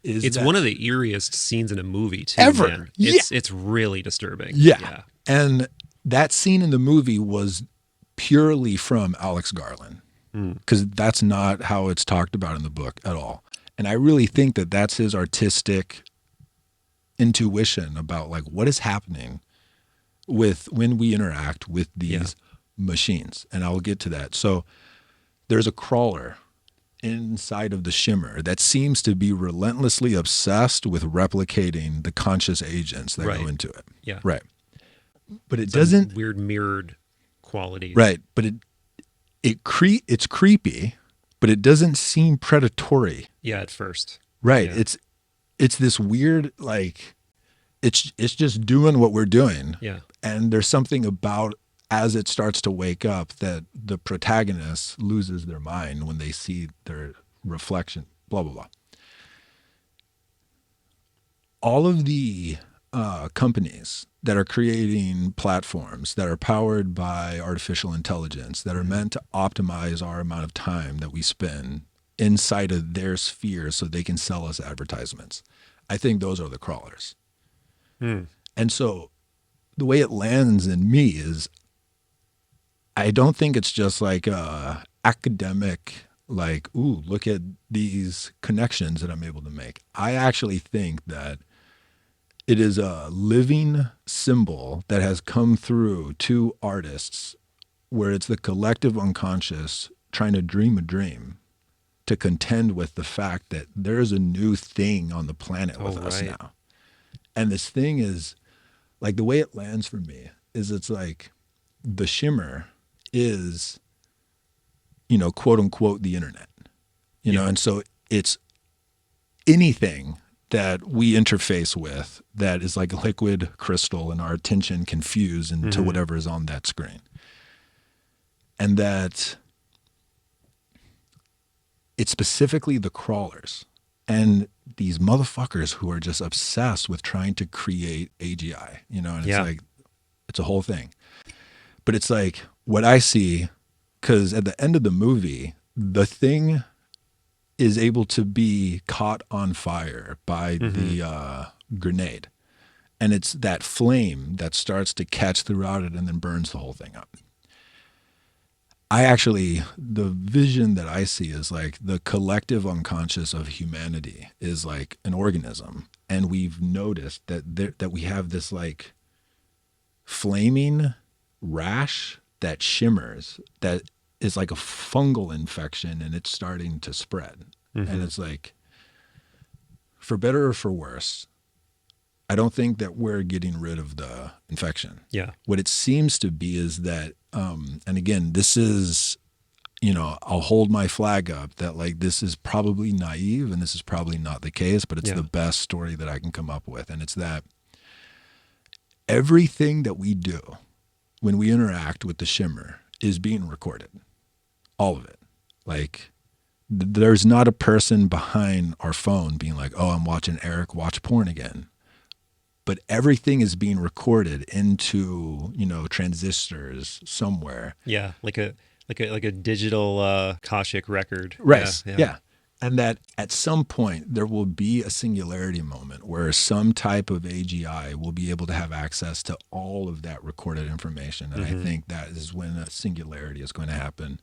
it's one of the eeriest scenes in a movie too. Ever. Man. It's really disturbing. Yeah. And that scene in the movie was purely from Alex Garland, because that's not how it's talked about in the book at all. And I really think that that's his artistic intuition about like what is happening with when we interact with these machines. And I'll get to that. So there's a crawler inside of the shimmer that seems to be relentlessly obsessed with replicating the conscious agents that go into it. Yeah. Right. But it doesn't weird mirrored quality. Right. But it's creepy, but it doesn't seem predatory. Yeah, at first. Right. Yeah. It's this weird, like it's just doing what we're doing. Yeah. And there's something about as it starts to wake up that the protagonist loses their mind when they see their reflection, blah, blah, blah. All of the companies that are creating platforms that are powered by artificial intelligence that are meant to optimize our amount of time that we spend inside of their sphere so they can sell us advertisements. I think those are the crawlers. And so the way it lands in me is I don't think it's just like academic, like, ooh, look at these connections that I'm able to make. I actually think that It is a living symbol that has come through to artists where it's the collective unconscious trying to dream a dream to contend with the fact that there's a new thing on the planet with us now. And this thing is like, the way it lands for me is it's like the shimmer is, you know, quote unquote, the internet, you know, and so it's anything that we interface with that is like a liquid crystal and our attention can fuse into whatever is on that screen. And that it's specifically the crawlers and these motherfuckers who are just obsessed with trying to create AGI, you know, and it's like, it's a whole thing. But it's like what I see, because at the end of the movie, the thing is able to be caught on fire by the grenade. And it's that flame that starts to catch throughout it and then burns the whole thing up. The vision that I see is like the collective unconscious of humanity is like an organism. And we've noticed that we have this like flaming rash that shimmers, that is like a fungal infection, and it's starting to spread. And it's like, for better or for worse, I don't think that we're getting rid of the infection. Yeah. What it seems to be is that, and again, this is, you know, I'll hold my flag up that like, this is probably naive and this is probably not the case, but it's the best story that I can come up with. And it's that everything that we do when we interact with the shimmer is being recorded. All of it. Like, there's not a person behind our phone being like, oh, I'm watching Erick watch porn again. But everything is being recorded into, you know, transistors somewhere. Yeah, like a digital Akashic record. Right. Yeah. And that at some point there will be a singularity moment where some type of AGI will be able to have access to all of that recorded information. And I think that is when a singularity is going to happen.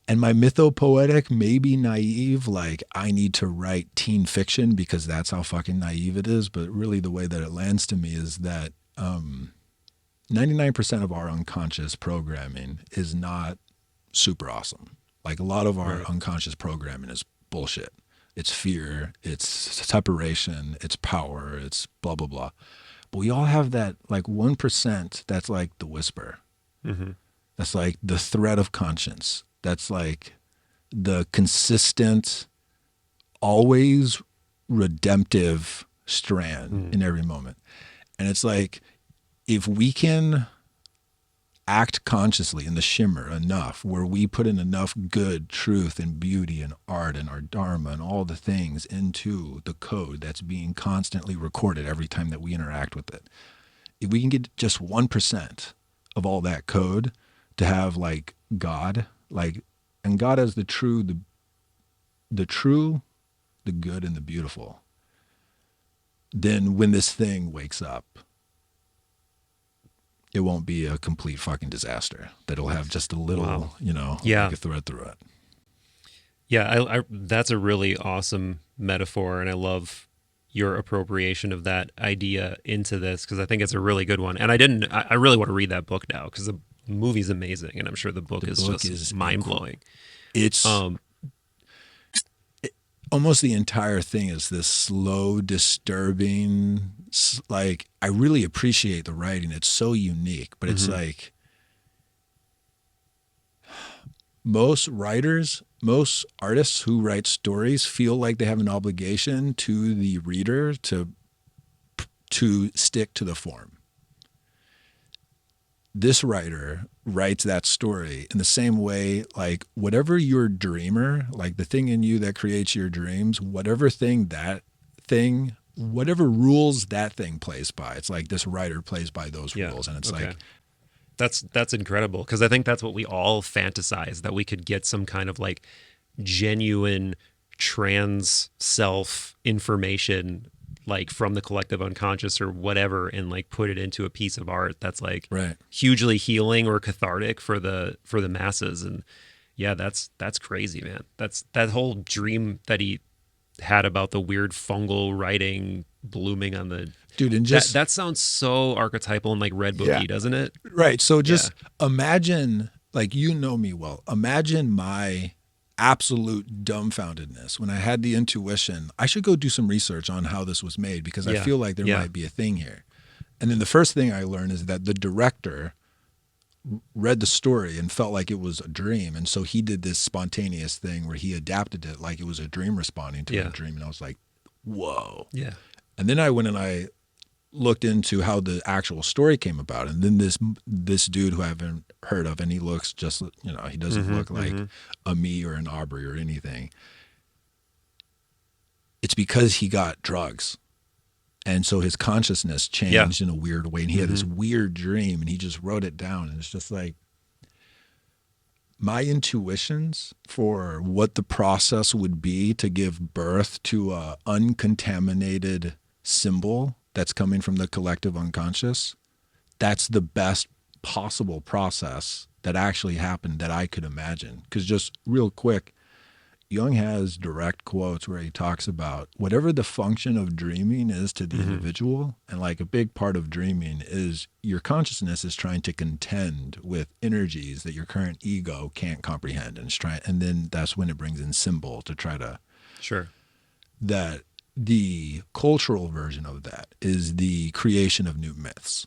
And my mythopoetic may be naive, like I need to write teen fiction because that's how fucking naive it is. But really the way that it lands to me is that 99% of our unconscious programming is not super awesome. Like a lot of our unconscious programming is bullshit. It's fear, it's separation, it's power, it's blah, blah, blah. But we all have that like 1% that's like the whisper. That's like the thread of conscience. That's like the consistent, always redemptive strand in every moment. And it's like, if we can act consciously in the shimmer enough, where we put in enough good truth and beauty and art and our dharma and all the things into the code that's being constantly recorded every time that we interact with it, if we can get just 1% of all that code to have like God, like, and God as the true, the good and the beautiful, then when this thing wakes up, it won't be a complete fucking disaster. That it'll have just a little, you know, like a thread through it. Yeah, I that's a really awesome metaphor, and I love your appropriation of that idea into this, because I think it's a really good one. And I really want to read that book now, because the movie's amazing, and I'm sure the book is just mind-blowing. It's almost the entire thing is this slow, disturbing, like, I really appreciate the writing. It's so unique, but it's like most writers, most artists who write stories feel like they have an obligation to the reader to stick to the form. This writer writes that story in the same way, like whatever your dreamer, like the thing in you that creates your dreams, whatever rules that thing plays by, it's like this writer plays by those rules. And it's like, that's incredible, because I think that's what we all fantasize, that we could get some kind of like genuine trans self information, like from the collective unconscious or whatever, and like put it into a piece of art that's like hugely healing or cathartic for the masses. And yeah, that's crazy, man. That's that whole dream that he had about the weird fungal writing blooming on the dude. And just that sounds so archetypal and like red booky, doesn't it? right. So just imagine, like, you know me well. Imagine my absolute dumbfoundedness when I had the intuition. I should go do some research on how this was made because I feel like there might be a thing here. And then the first thing I learned is that the director read the story and felt like it was a dream. And so he did this spontaneous thing where he adapted it like it was a dream responding to a dream. And I was like, whoa. Yeah. And then I went and I looked into how the actual story came about. And then this dude who I haven't heard of, and he looks just, you know, he doesn't look like a me or an Aubrey or anything. It's because he got drugs. And so his consciousness changed in a weird way. And he had this weird dream and he just wrote it down. And it's just like my intuitions for what the process would be to give birth to a uncontaminated symbol that's coming from the collective unconscious. That's the best possible process that actually happened that I could imagine. Because just real quick, Jung has direct quotes where he talks about whatever the function of dreaming is to the individual. And like a big part of dreaming is your consciousness is trying to contend with energies that your current ego can't comprehend. And then that's when it brings in symbol to try to. Sure. That the cultural version of that is the creation of new myths.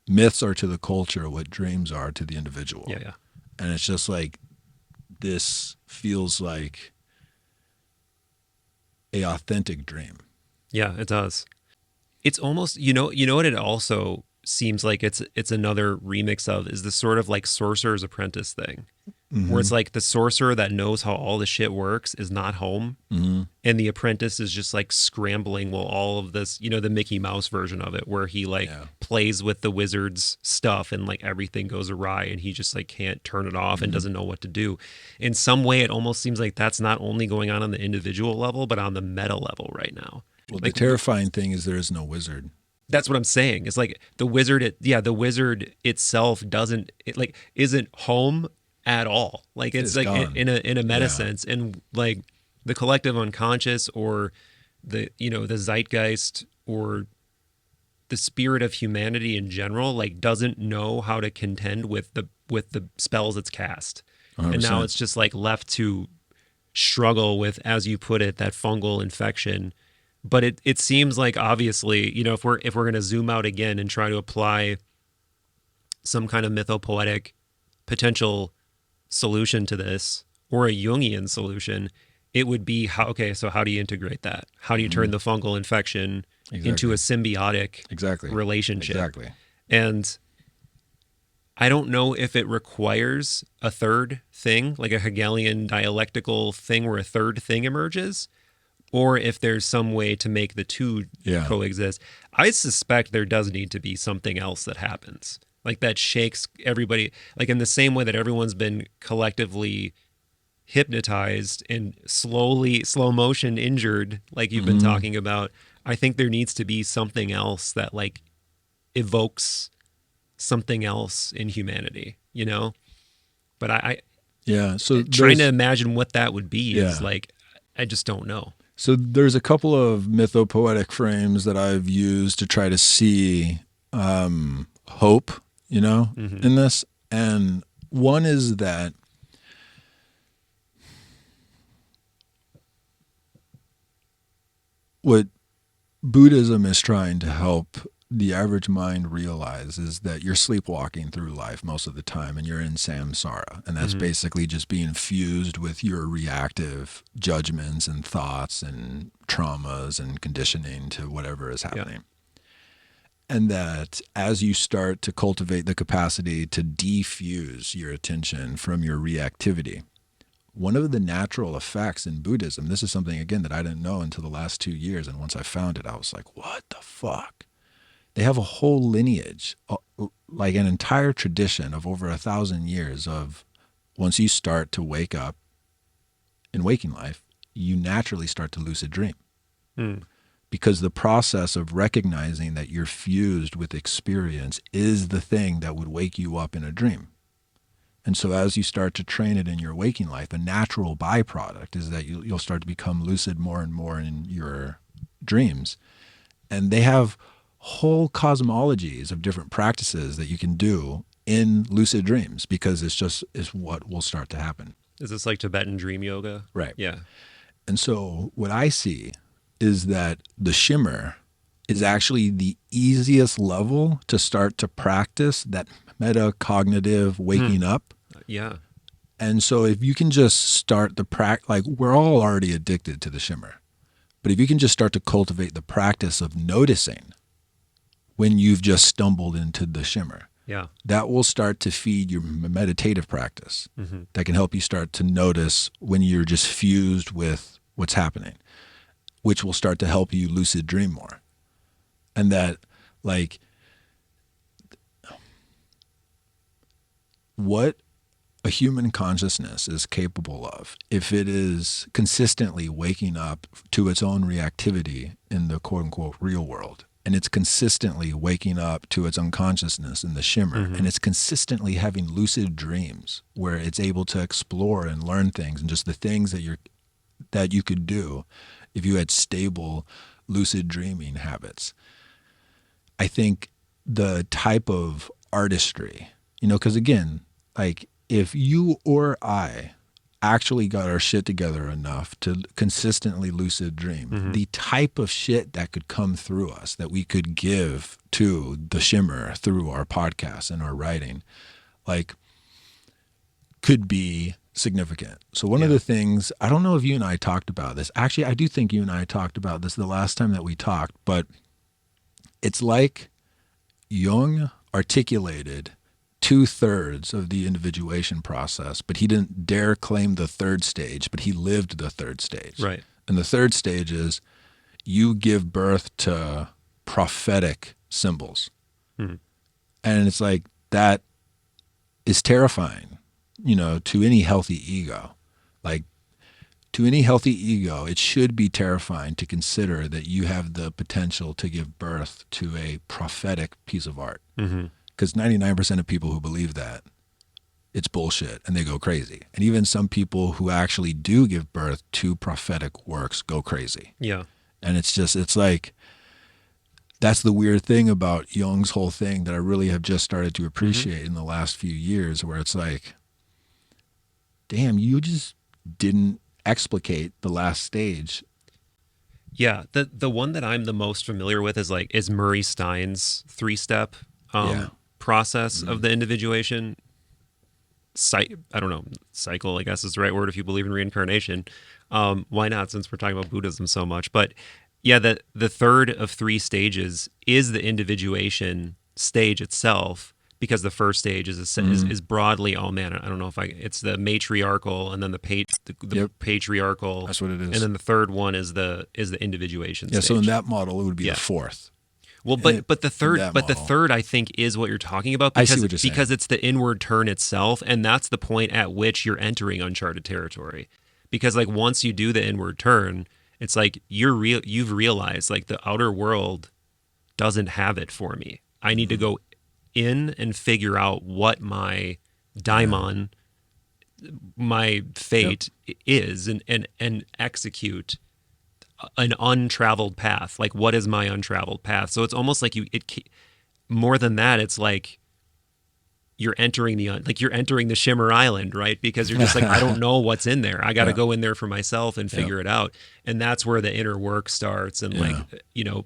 Myths are to the culture what dreams are to the individual. Yeah. And it's just like, this feels like a authentic dream. Yeah, it does. It's almost, you know what it also seems like it's another remix of is the sort of like Sorcerer's Apprentice thing, where it's like the sorcerer that knows how all the shit works is not home, and the apprentice is just like scrambling while all of this, you know, the Mickey Mouse version of it, where he like plays with the wizard's stuff and like everything goes awry and he just like can't turn it off and doesn't know what to do. In some way, it almost seems like that's not only going on the individual level, but on the meta level right now. Well, like, the terrifying thing is there is no wizard. That's what I'm saying. It's like the wizard, the wizard itself isn't home at all. Like it's like gone. in a meta sense, and like the collective unconscious or the zeitgeist or the spirit of humanity in general, like doesn't know how to contend with the spells it's cast. 100%. And now it's just like left to struggle with, as you put it, that fungal infection. But it seems like obviously, you know, if we're going to zoom out again and try to apply some kind of mythopoetic potential solution to this, or a Jungian solution, it would be how do you integrate that? How do you turn the fungal infection into a symbiotic relationship? Exactly. And I don't know if it requires a third thing, like a Hegelian dialectical thing where a third thing emerges, or if there's some way to make the two coexist. I suspect there does need to be something else that happens, like that shakes everybody, like in the same way that everyone's been collectively hypnotized and slow motion injured, like you've been talking about. I think there needs to be something else that like evokes something else in humanity, you know? But so trying to imagine what that would be is like, I just don't know. So there's a couple of mythopoetic frames that I've used to try to see hope, you know, in this. And one is that what Buddhism is trying to help the average mind realize is that you're sleepwalking through life most of the time and you're in samsara. And that's basically just being fused with your reactive judgments and thoughts and traumas and conditioning to whatever is happening. And that as you start to cultivate the capacity to defuse your attention from your reactivity, one of the natural effects in Buddhism, this is something, again, that I didn't know until the last 2 years. And once I found it, I was like, what the fuck? They have a whole lineage, like an entire tradition of over 1,000 years of once you start to wake up in waking life, you naturally start to lucid dream. Because the process of recognizing that you're fused with experience is the thing that would wake you up in a dream. And so as you start to train it in your waking life, a natural byproduct is that you'll start to become lucid more and more in your dreams. And they have whole cosmologies of different practices that you can do in lucid dreams because it's what will start to happen. Is this like Tibetan dream yoga? Right. Yeah. And so what I see is that the shimmer is actually the easiest level to start to practice that metacognitive waking up. Yeah. And so if you can just start the like we're all already addicted to the shimmer, but if you can just start to cultivate the practice of noticing when you've just stumbled into the shimmer, Yeah. that will start to feed your meditative practice. That can help you start to notice when you're just fused with what's happening, which will start to help you lucid dream more. And that, like, what a human consciousness is capable of, if it is consistently waking up to its own reactivity in the quote unquote real world, and it's consistently waking up to its unconsciousness in the shimmer, and it's consistently having lucid dreams where it's able to explore and learn things, and just the things that you could do if you had stable lucid dreaming habits. I think the type of artistry, because again, like if you or I actually got our shit together enough to consistently lucid dream, the type of shit that could come through us that we could give to the shimmer through our podcast and our writing, like, could be significant. So one of the things, I don't know if you and I talked about this. Actually, I do think you and I talked about this the last time that we talked, but it's like Jung articulated 2/3 of the individuation process, but he didn't dare claim the third stage, but he lived the third stage. Right. And the third stage is you give birth to prophetic symbols. And it's like, that is terrifying, to any healthy ego. Like, to any healthy ego, it should be terrifying to consider that you have the potential to give birth to a prophetic piece of art. Because 99% of people who believe that, it's bullshit and they go crazy. And even some people who actually do give birth to prophetic works go crazy. Yeah. And it's like, that's the weird thing about Jung's whole thing that I really have just started to appreciate in the last few years, where it's like, damn, you just didn't explicate the last stage. Yeah. The one that I'm the most familiar with is Murray Stein's 3-step process of the individuation. I don't know, cycle, I guess is the right word if you believe in reincarnation. Why not, since we're talking about Buddhism so much? But yeah, the third of 3 stages is the individuation stage itself, because the first stage is broadly, I don't know if it's the matriarchal, and then the patriarchal. That's what it is. And then the third one is the individuation stage. So in that model, it would be the fourth. Well, but the third I think is what you're talking about, because, I see what you're saying. Because it's the inward turn itself, and that's the point at which you're entering uncharted territory. Because like once you do the inward turn, it's like you've realized like the outer world doesn't have it for me. I need to go in and figure out what my daimon, my fate is, and execute an untraveled path. Like, what is my untraveled path? So it's almost like more than that, it's like you're entering the Shimmer Island, right? Because you're just like, I don't know what's in there. I got to go in there for myself and figure it out. And that's where the inner work starts. And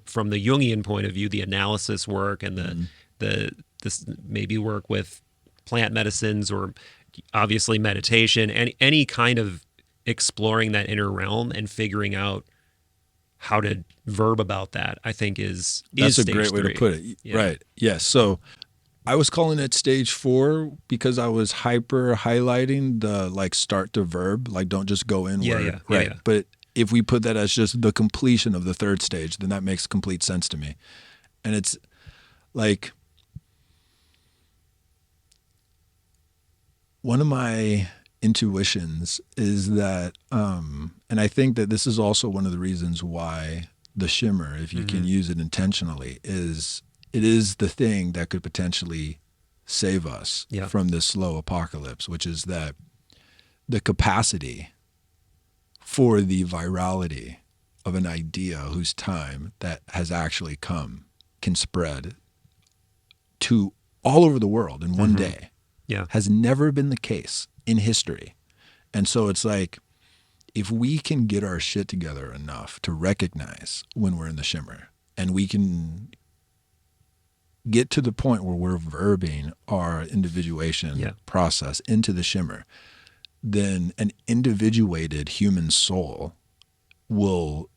from the Jungian point of view, the analysis work and this maybe work with plant medicines, or obviously meditation, and any kind of exploring that inner realm and figuring out how to verb about that, I think that's a great way to put it. Yeah. Right. Yes. So I was calling it stage 4 because I was hyper highlighting the like start to verb, like don't just go inward. Right. Yeah. But if we put that as just the completion of the third stage, then that makes complete sense to me. And it's like, one of my intuitions is that, and I think that this is also one of the reasons why the shimmer, if you can use it intentionally, it is the thing that could potentially save us from this slow apocalypse, which is that the capacity for the virality of an idea whose time that has actually come can spread to all over the world in one day. Yeah. Has never been the case in history. And so it's like, if we can get our shit together enough to recognize when we're in the shimmer, and we can get to the point where we're verbing our individuation process into the shimmer, then an individuated human soul will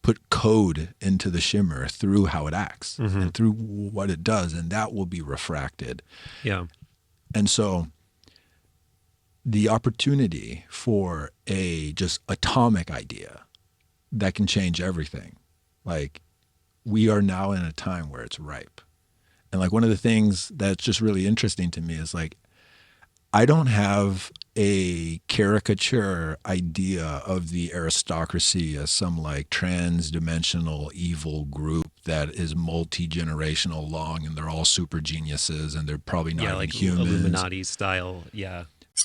put code into the shimmer through how it acts and through what it does, and that will be refracted. Yeah. And so the opportunity for a just atomic idea that can change everything, like, we are now in a time where it's ripe. And like, one of the things that's just really interesting to me is like, I don't have a caricature idea of the aristocracy as some like trans-dimensional evil group that is multi-generational long, and they're all super geniuses, and they're probably not even like humans. Illuminati style. Yeah.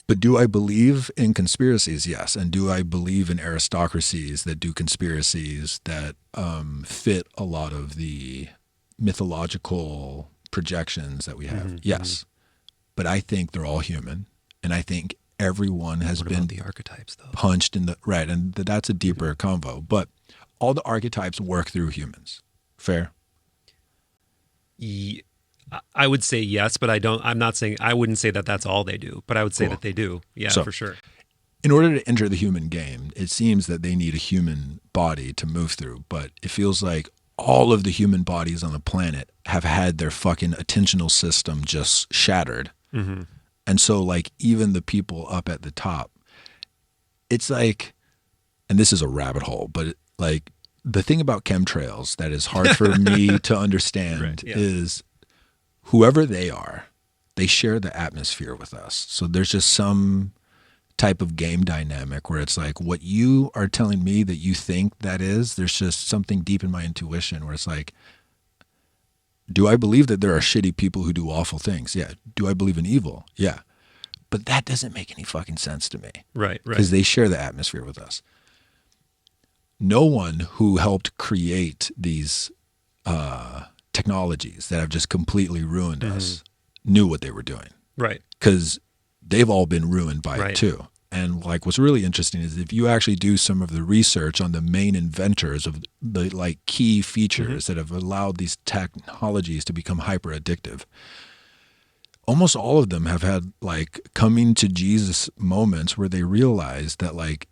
But do I believe in conspiracies? Yes. And do I believe in aristocracies that do conspiracies that fit a lot of the mythological projections that we have? Yes. But I think they're all human. And I think everyone has been the archetypes, though? Punched in the right. And that's a deeper convo. But all the archetypes work through humans. Fair? I would say yes, but I wouldn't say that that's all they do, but I would say that they do. Yeah, so, for sure. In order to enter the human game, it seems that they need a human body to move through, but it feels like all of the human bodies on the planet have had their fucking attentional system just shattered. And so like, even the people up at the top, it's like, and this is a rabbit hole, but like, the thing about chemtrails that is hard for me to understand is, whoever they are, they share the atmosphere with us. So there's just some type of game dynamic where it's like, what you are telling me that you think that is, there's just something deep in my intuition where it's like, do I believe that there are shitty people who do awful things? Yeah. Do I believe in evil? Yeah. But that doesn't make any fucking sense to me. Right. Because they share the atmosphere with us. No one who helped create these technologies that have just completely ruined us knew what they were doing. Right. Because they've all been ruined by it too. And like, what's really interesting is if you actually do some of the research on the main inventors of the like key features that have allowed these technologies to become hyper addictive, almost all of them have had like coming to Jesus moments where they realized that like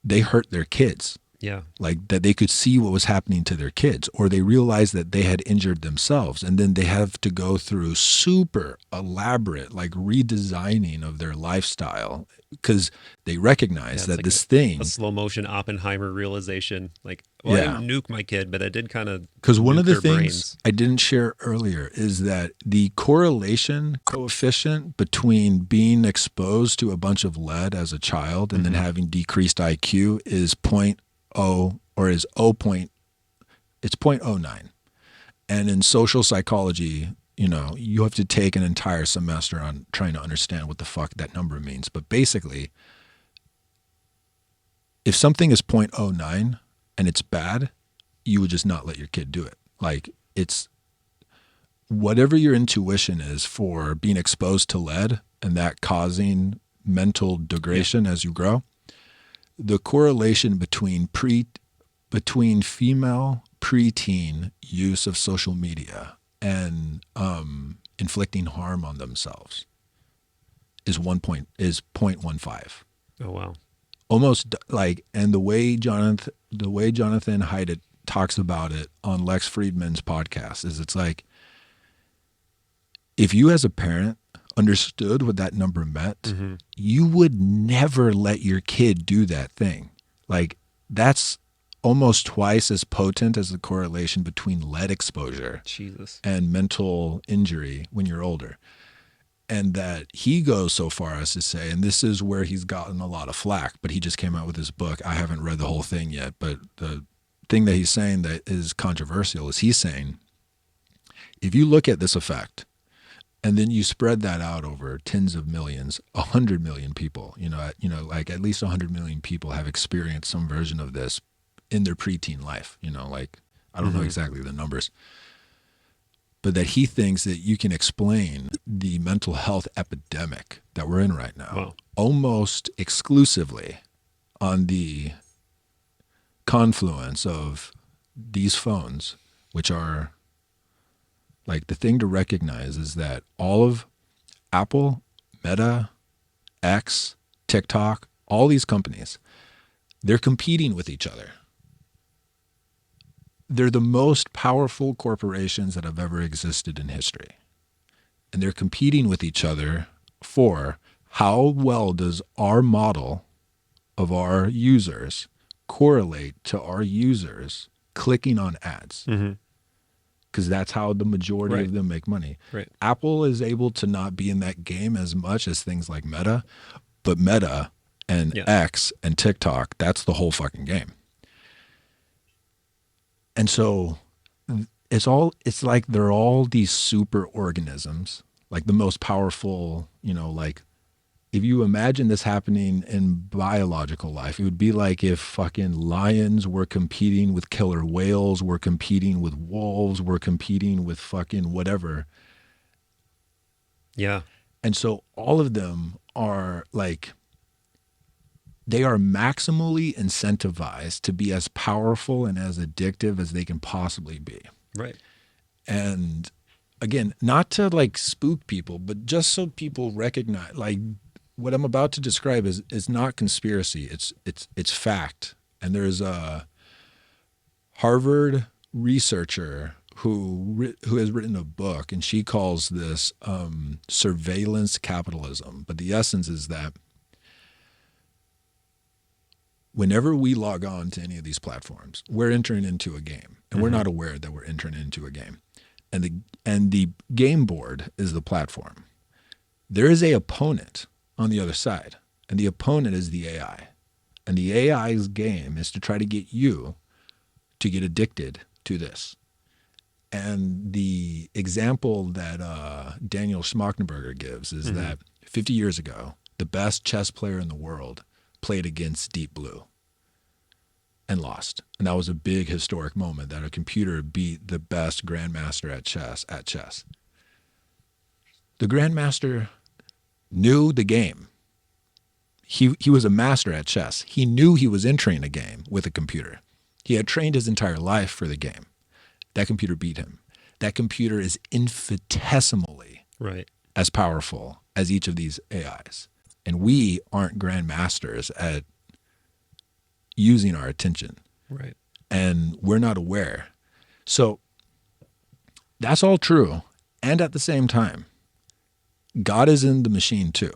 they hurt their kids. Yeah. Like that they could see what was happening to their kids, or they realized that they had injured themselves, and then they have to go through super elaborate like redesigning of their lifestyle because they recognize that like this thing, a slow motion Oppenheimer realization, like, well, I didn't nuke my kid, but I did kind of, because one of the things I didn't share earlier is that the correlation coefficient between being exposed to a bunch of lead as a child and then having decreased IQ is 0.09. And in social psychology, you know, you have to take an entire semester on trying to understand what the fuck that number means. But basically, if something is 0.09 and it's bad, you would just not let your kid do it. Like, it's whatever your intuition is for being exposed to lead and that causing mental degradation as you grow. The correlation between female preteen use of social media and inflicting harm on themselves is 0.15. Oh wow! Almost like, and the way Jonathan Haidt talks about it on Lex Friedman's podcast is, it's like, if you as a parent understood what that number meant, you would never let your kid do that thing. Like, that's almost twice as potent as the correlation between lead exposure and mental injury when you're older. And that he goes so far as to say, and this is where he's gotten a lot of flack, but he just came out with his book. I haven't read the whole thing yet, but the thing that he's saying that is controversial is he's saying, if you look at this effect, and then you spread that out over tens of millions, 100 million people, like at least 100 million people have experienced some version of this in their preteen life, you know, like I don't know exactly the numbers, but that he thinks that you can explain the mental health epidemic that we're in right now almost exclusively on the confluence of these phones, which are like the thing to recognize is that all of Apple, Meta, X, TikTok, all these companies, they're competing with each other. They're the most powerful corporations that have ever existed in history. And they're competing with each other for how well does our model of our users correlate to our users clicking on ads. Because that's how the majority of them make money. Apple is able to not be in that game as much as things like Meta, but Meta and X and TikTok, that's the whole fucking game. And so it's like they're all these super organisms, like the most powerful, you know, like if you imagine this happening in biological life, it would be like if fucking lions were competing with killer whales, were competing with wolves, were competing with fucking whatever. Yeah. And so all of them are like, they are maximally incentivized to be as powerful and as addictive as they can possibly be. Right. And again, not to like spook people, but just so people recognize, like what I'm about to describe is not conspiracy. It's fact. And there's a Harvard researcher who has written a book, and she calls this surveillance capitalism. But the essence is that whenever we log on to any of these platforms, we're entering into a game, and we're not aware that we're entering into a game. And the game board is the platform. There is a opponent on the other side, and the opponent is the AI. And the AI's game is to try to get you to get addicted to this. And the example that Daniel Schmachtenberger gives is that 50 years ago, the best chess player in the world played against Deep Blue and lost. And that was a big historic moment that a computer beat the best grandmaster at chess. The grandmaster knew the game. He was a master at chess. He knew he was entering a game with a computer. He had trained his entire life for the game. That computer beat him. That computer is infinitesimally as powerful as each of these AIs. And we aren't grandmasters at using our attention. Right. And we're not aware. So that's all true. And at the same time, God is in the machine too.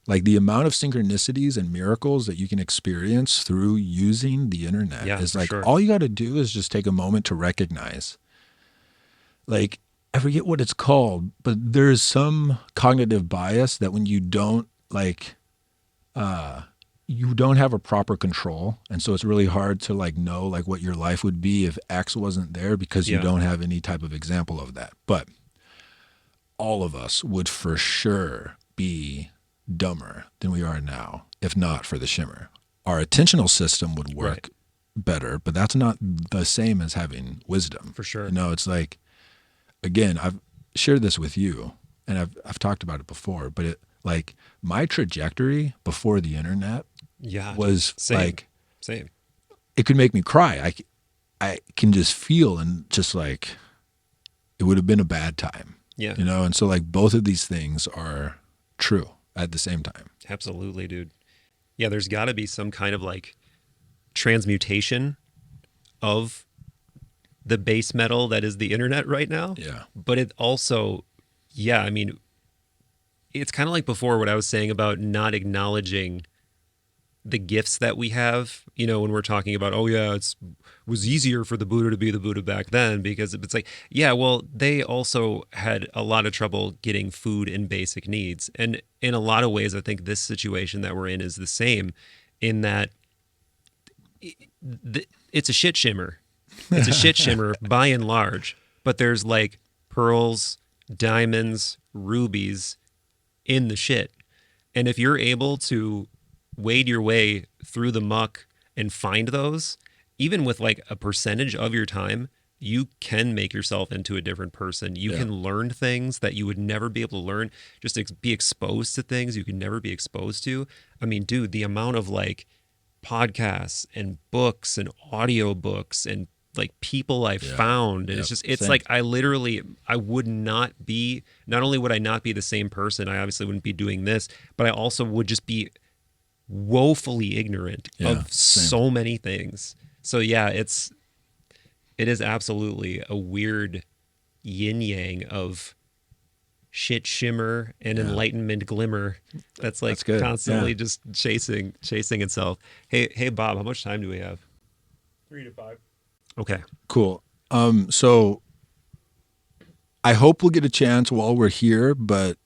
Like the amount of synchronicities and miracles that you can experience through using the internet is like, all you got to do is just take a moment to recognize, like, I forget what it's called, but there's some cognitive bias that when you don't like, you don't have a proper control. And so it's really hard to like know like what your life would be if X wasn't there because you don't have any type of example of that. But all of us would for sure be dumber than we are now, if not for the shimmer. Our attentional system would work better, but that's not the same as having wisdom. For sure. You know, it's like, again, I've shared this with you and I've talked about it before, but it like my trajectory before the internet was like, it could make me cry. I can just feel and just like, it would have been a bad time. Yeah. You know, and so like both of these things are true at the same time. Absolutely, dude. Yeah, there's got to be some kind of like transmutation of the base metal that is the internet right now. Yeah. But it also, I mean, it's kind of like before what I was saying about not acknowledging the gifts that we have, you know, when we're talking about, it was easier for the Buddha to be the Buddha back then because it's like, well, they also had a lot of trouble getting food and basic needs. And in a lot of ways, I think this situation that we're in is the same in that it's a shit shimmer. It's a shit shimmer by and large, but there's like pearls, diamonds, rubies in the shit. And if you're able to wade your way through the muck and find those even with like a percentage of your time, you can make yourself into a different person. You can learn things that you would never be able to learn, just be exposed to things you could never be exposed to. I mean, dude, the amount of like podcasts and books and audiobooks and like people I've found, and it's Same. like I would not only would I not be the same person, I obviously wouldn't be doing this, but I also would just be woefully ignorant of so many things. So yeah, it is absolutely a weird yin yang of shit shimmer and enlightenment glimmer that's like constantly just chasing itself. Hey Bob, how much time do we have? 3 to 5. Okay, Cool. So I hope we'll get a chance while we're here, but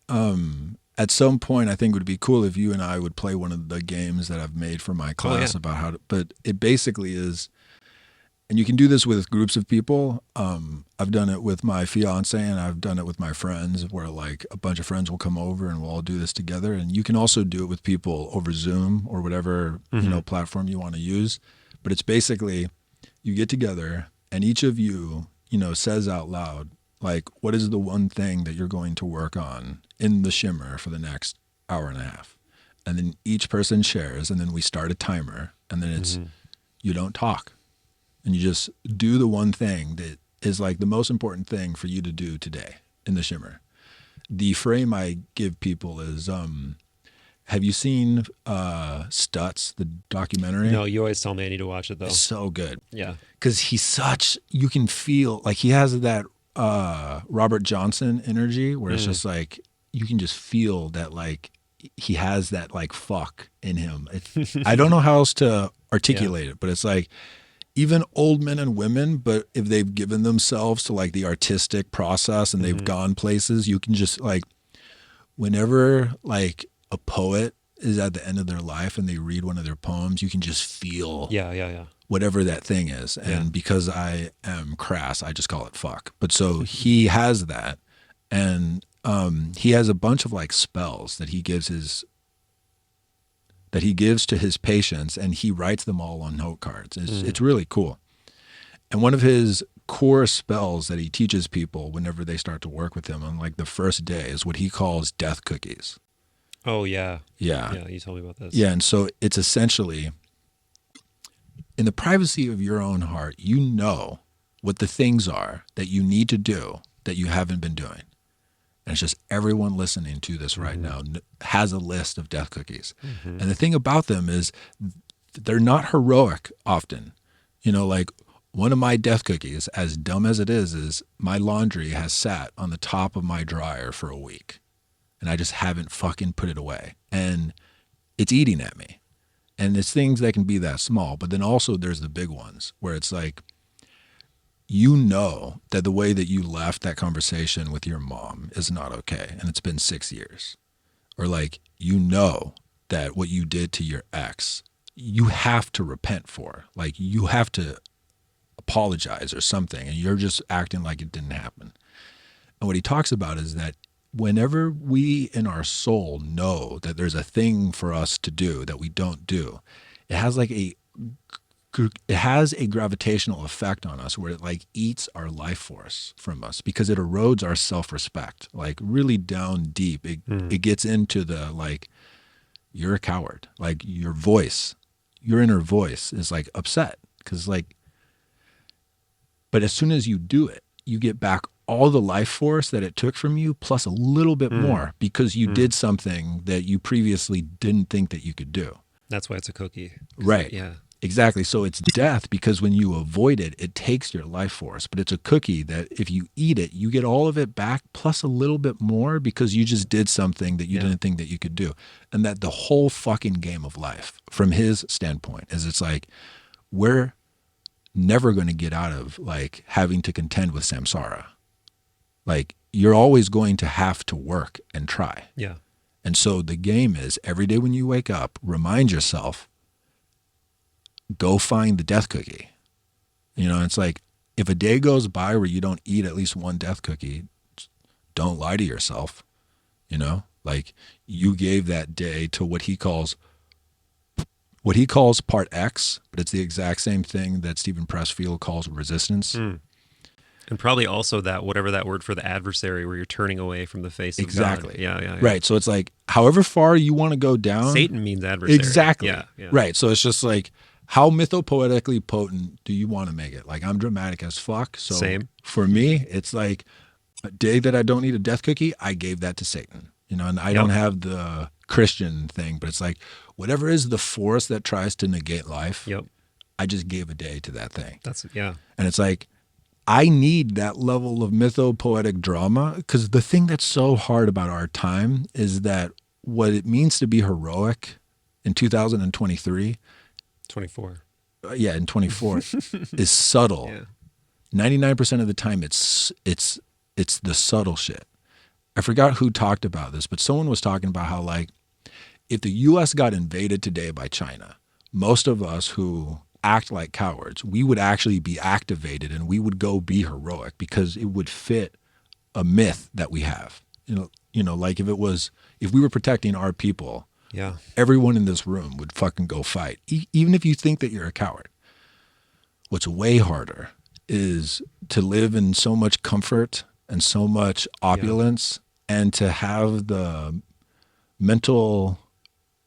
at some point I think it would be cool if you and I would play one of the games that I've made for my class about how to, but it basically is, and you can do this with groups of people. I've done it with my fiance and I've done it with my friends, where like a bunch of friends will come over and we'll all do this together. And you can also do it with people over Zoom or whatever, platform you want to use. But it's basically, you get together and each of you, says out loud, like, what is the one thing that you're going to work on in the shimmer for the next hour and a half? And then each person shares, and then we start a timer, and then it's, you don't talk. And you just do the one thing that is like the most important thing for you to do today in the shimmer. The frame I give people is, have you seen Stutz, the documentary? no, you always tell me I need to watch it though. It's so good. Yeah, Because you can feel, like he has that Robert Johnson energy where it's just like, you can just feel that like he has that like fuck in him. I don't know how else to articulate it, but it's like, even old men and women, but if they've given themselves to like the artistic process and they've gone places, you can just like, whenever like a poet is at the end of their life and they read one of their poems, you can just feel whatever that thing is. And because I am crass, I just call it fuck. But so he has that, and he has a bunch of like spells that he gives to his patients, and he writes them all on note cards. It's really cool. And one of his core spells that he teaches people whenever they start to work with him on like the first day is what he calls death cookies. oh yeah, Yeah. you told me about this. Yeah. And so it's essentially, in the privacy of your own heart, you know what the things are that you need to do that you haven't been doing. And it's just everyone listening to this right now has a list of death cookies. And the thing about them is they're not heroic often. Like one of my death cookies, as dumb as it is my laundry has sat on the top of my dryer for a week. And I just haven't fucking put it away. And it's eating at me. And it's things that can be that small. But then also there's the big ones where it's like, that the way that you left that conversation with your mom is not okay. And it's been 6 years. Or like, that what you did to your ex, you have to repent for. Like, you have to apologize or something. And you're just acting like it didn't happen. And what he talks about is that whenever we in our soul know that there's a thing for us to do that we don't do, it has a gravitational effect on us where it like eats our life force from us, because it erodes our self-respect, like really down deep. It gets into the like, you're a coward, like your inner voice is like upset because like, but as soon as you do it, you get back all the life force that it took from you, plus a little bit more, because you did something that you previously didn't think that you could do. That's why it's a cookie. Right. Yeah. Exactly. So it's death, because when you avoid it, it takes your life force. But it's a cookie that if you eat it, you get all of it back plus a little bit more, because you just did something that you didn't think that you could do. And that the whole fucking game of life, from his standpoint, is it's like, we're never going to get out of like having to contend with samsara. Like, you're always going to have to work and try. Yeah. And so the game is, every day when you wake up, remind yourself, go find the death cookie. It's like, if a day goes by where you don't eat at least one death cookie, don't lie to yourself. Like, you gave that day to what he calls what he calls part X, but it's the exact same thing that Stephen Pressfield calls resistance. And probably also that, whatever that word for the adversary, where you're turning away from the face of Exactly. God. Yeah. Right. So it's like, however far you want to go down. Satan means adversary. Exactly. Yeah. Right. So it's just like, how mythopoetically potent do you want to make it? Like, I'm dramatic as fuck. So Same. For me, it's like a day that I don't eat a death cookie, I gave that to Satan. You know, and I don't have the Christian thing, but it's like, whatever is the force that tries to negate life, I just gave a day to that thing. And it's like, I need that level of mythopoetic drama, because the thing that's so hard about our time is that what it means to be heroic in 2023, 24. In 24, is subtle. 99% of the time, it's the subtle shit. I forgot who talked about this, but someone was talking about how, like, if the U.S. got invaded today by China, most of us who act like cowards, we would actually be activated and we would go be heroic because it would fit a myth that we have. You know, like if we were protecting our people, everyone in this room would fucking go fight, even if you think that you're a coward. What's way harder is to live in so much comfort and so much opulence and to have the mental,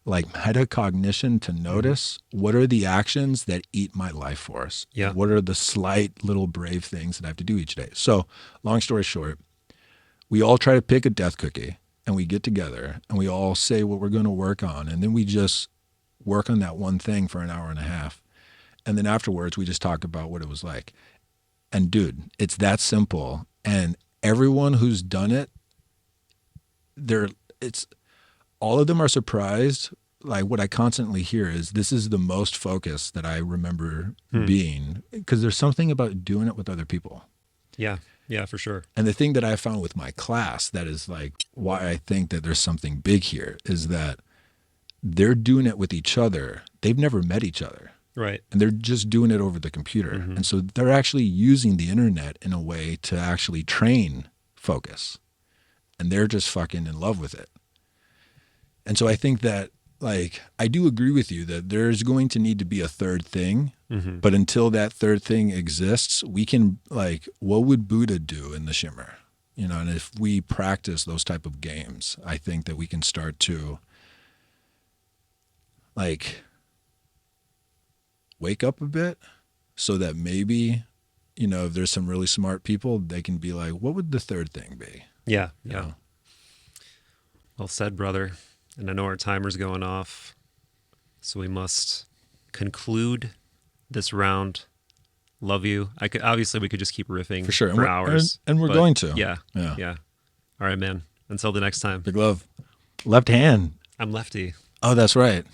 like, metacognition to notice what are the actions that eat my life force. What are the slight little brave things that I have to do each day. So long story short, we all try to pick a death cookie and we get together and we all say what we're going to work on. And then we just work on that one thing for an hour and a half. And then afterwards we just talk about what it was like. And dude, it's that simple. And everyone who's done it, all of them are surprised. Like, what I constantly hear is, this is the most focused that I remember being, because there's something about doing it with other people. Yeah, for sure. And the thing that I found with my class that is like why I think that there's something big here is that they're doing it with each other. They've never met each other. Right. And they're just doing it over the computer. And so they're actually using the internet in a way to actually train focus. And they're just fucking in love with it. And so I think that, like, I do agree with you that there's going to need to be a third thing. But until that third thing exists, we can, like, what would Buddha do in the shimmer? You know, and if we practice those type of games, I think that we can start to, like, wake up a bit so that maybe, you know, if there's some really smart people, they can be like, what would the third thing be? Yeah. You know? Well said, brother. And I know our timer's going off, so we must conclude this round. Love you. Obviously we could just keep riffing for sure for hours. And we're going to. Yeah. All right, man. Until the next time. Big love. Left hand. I'm lefty. Oh, that's right.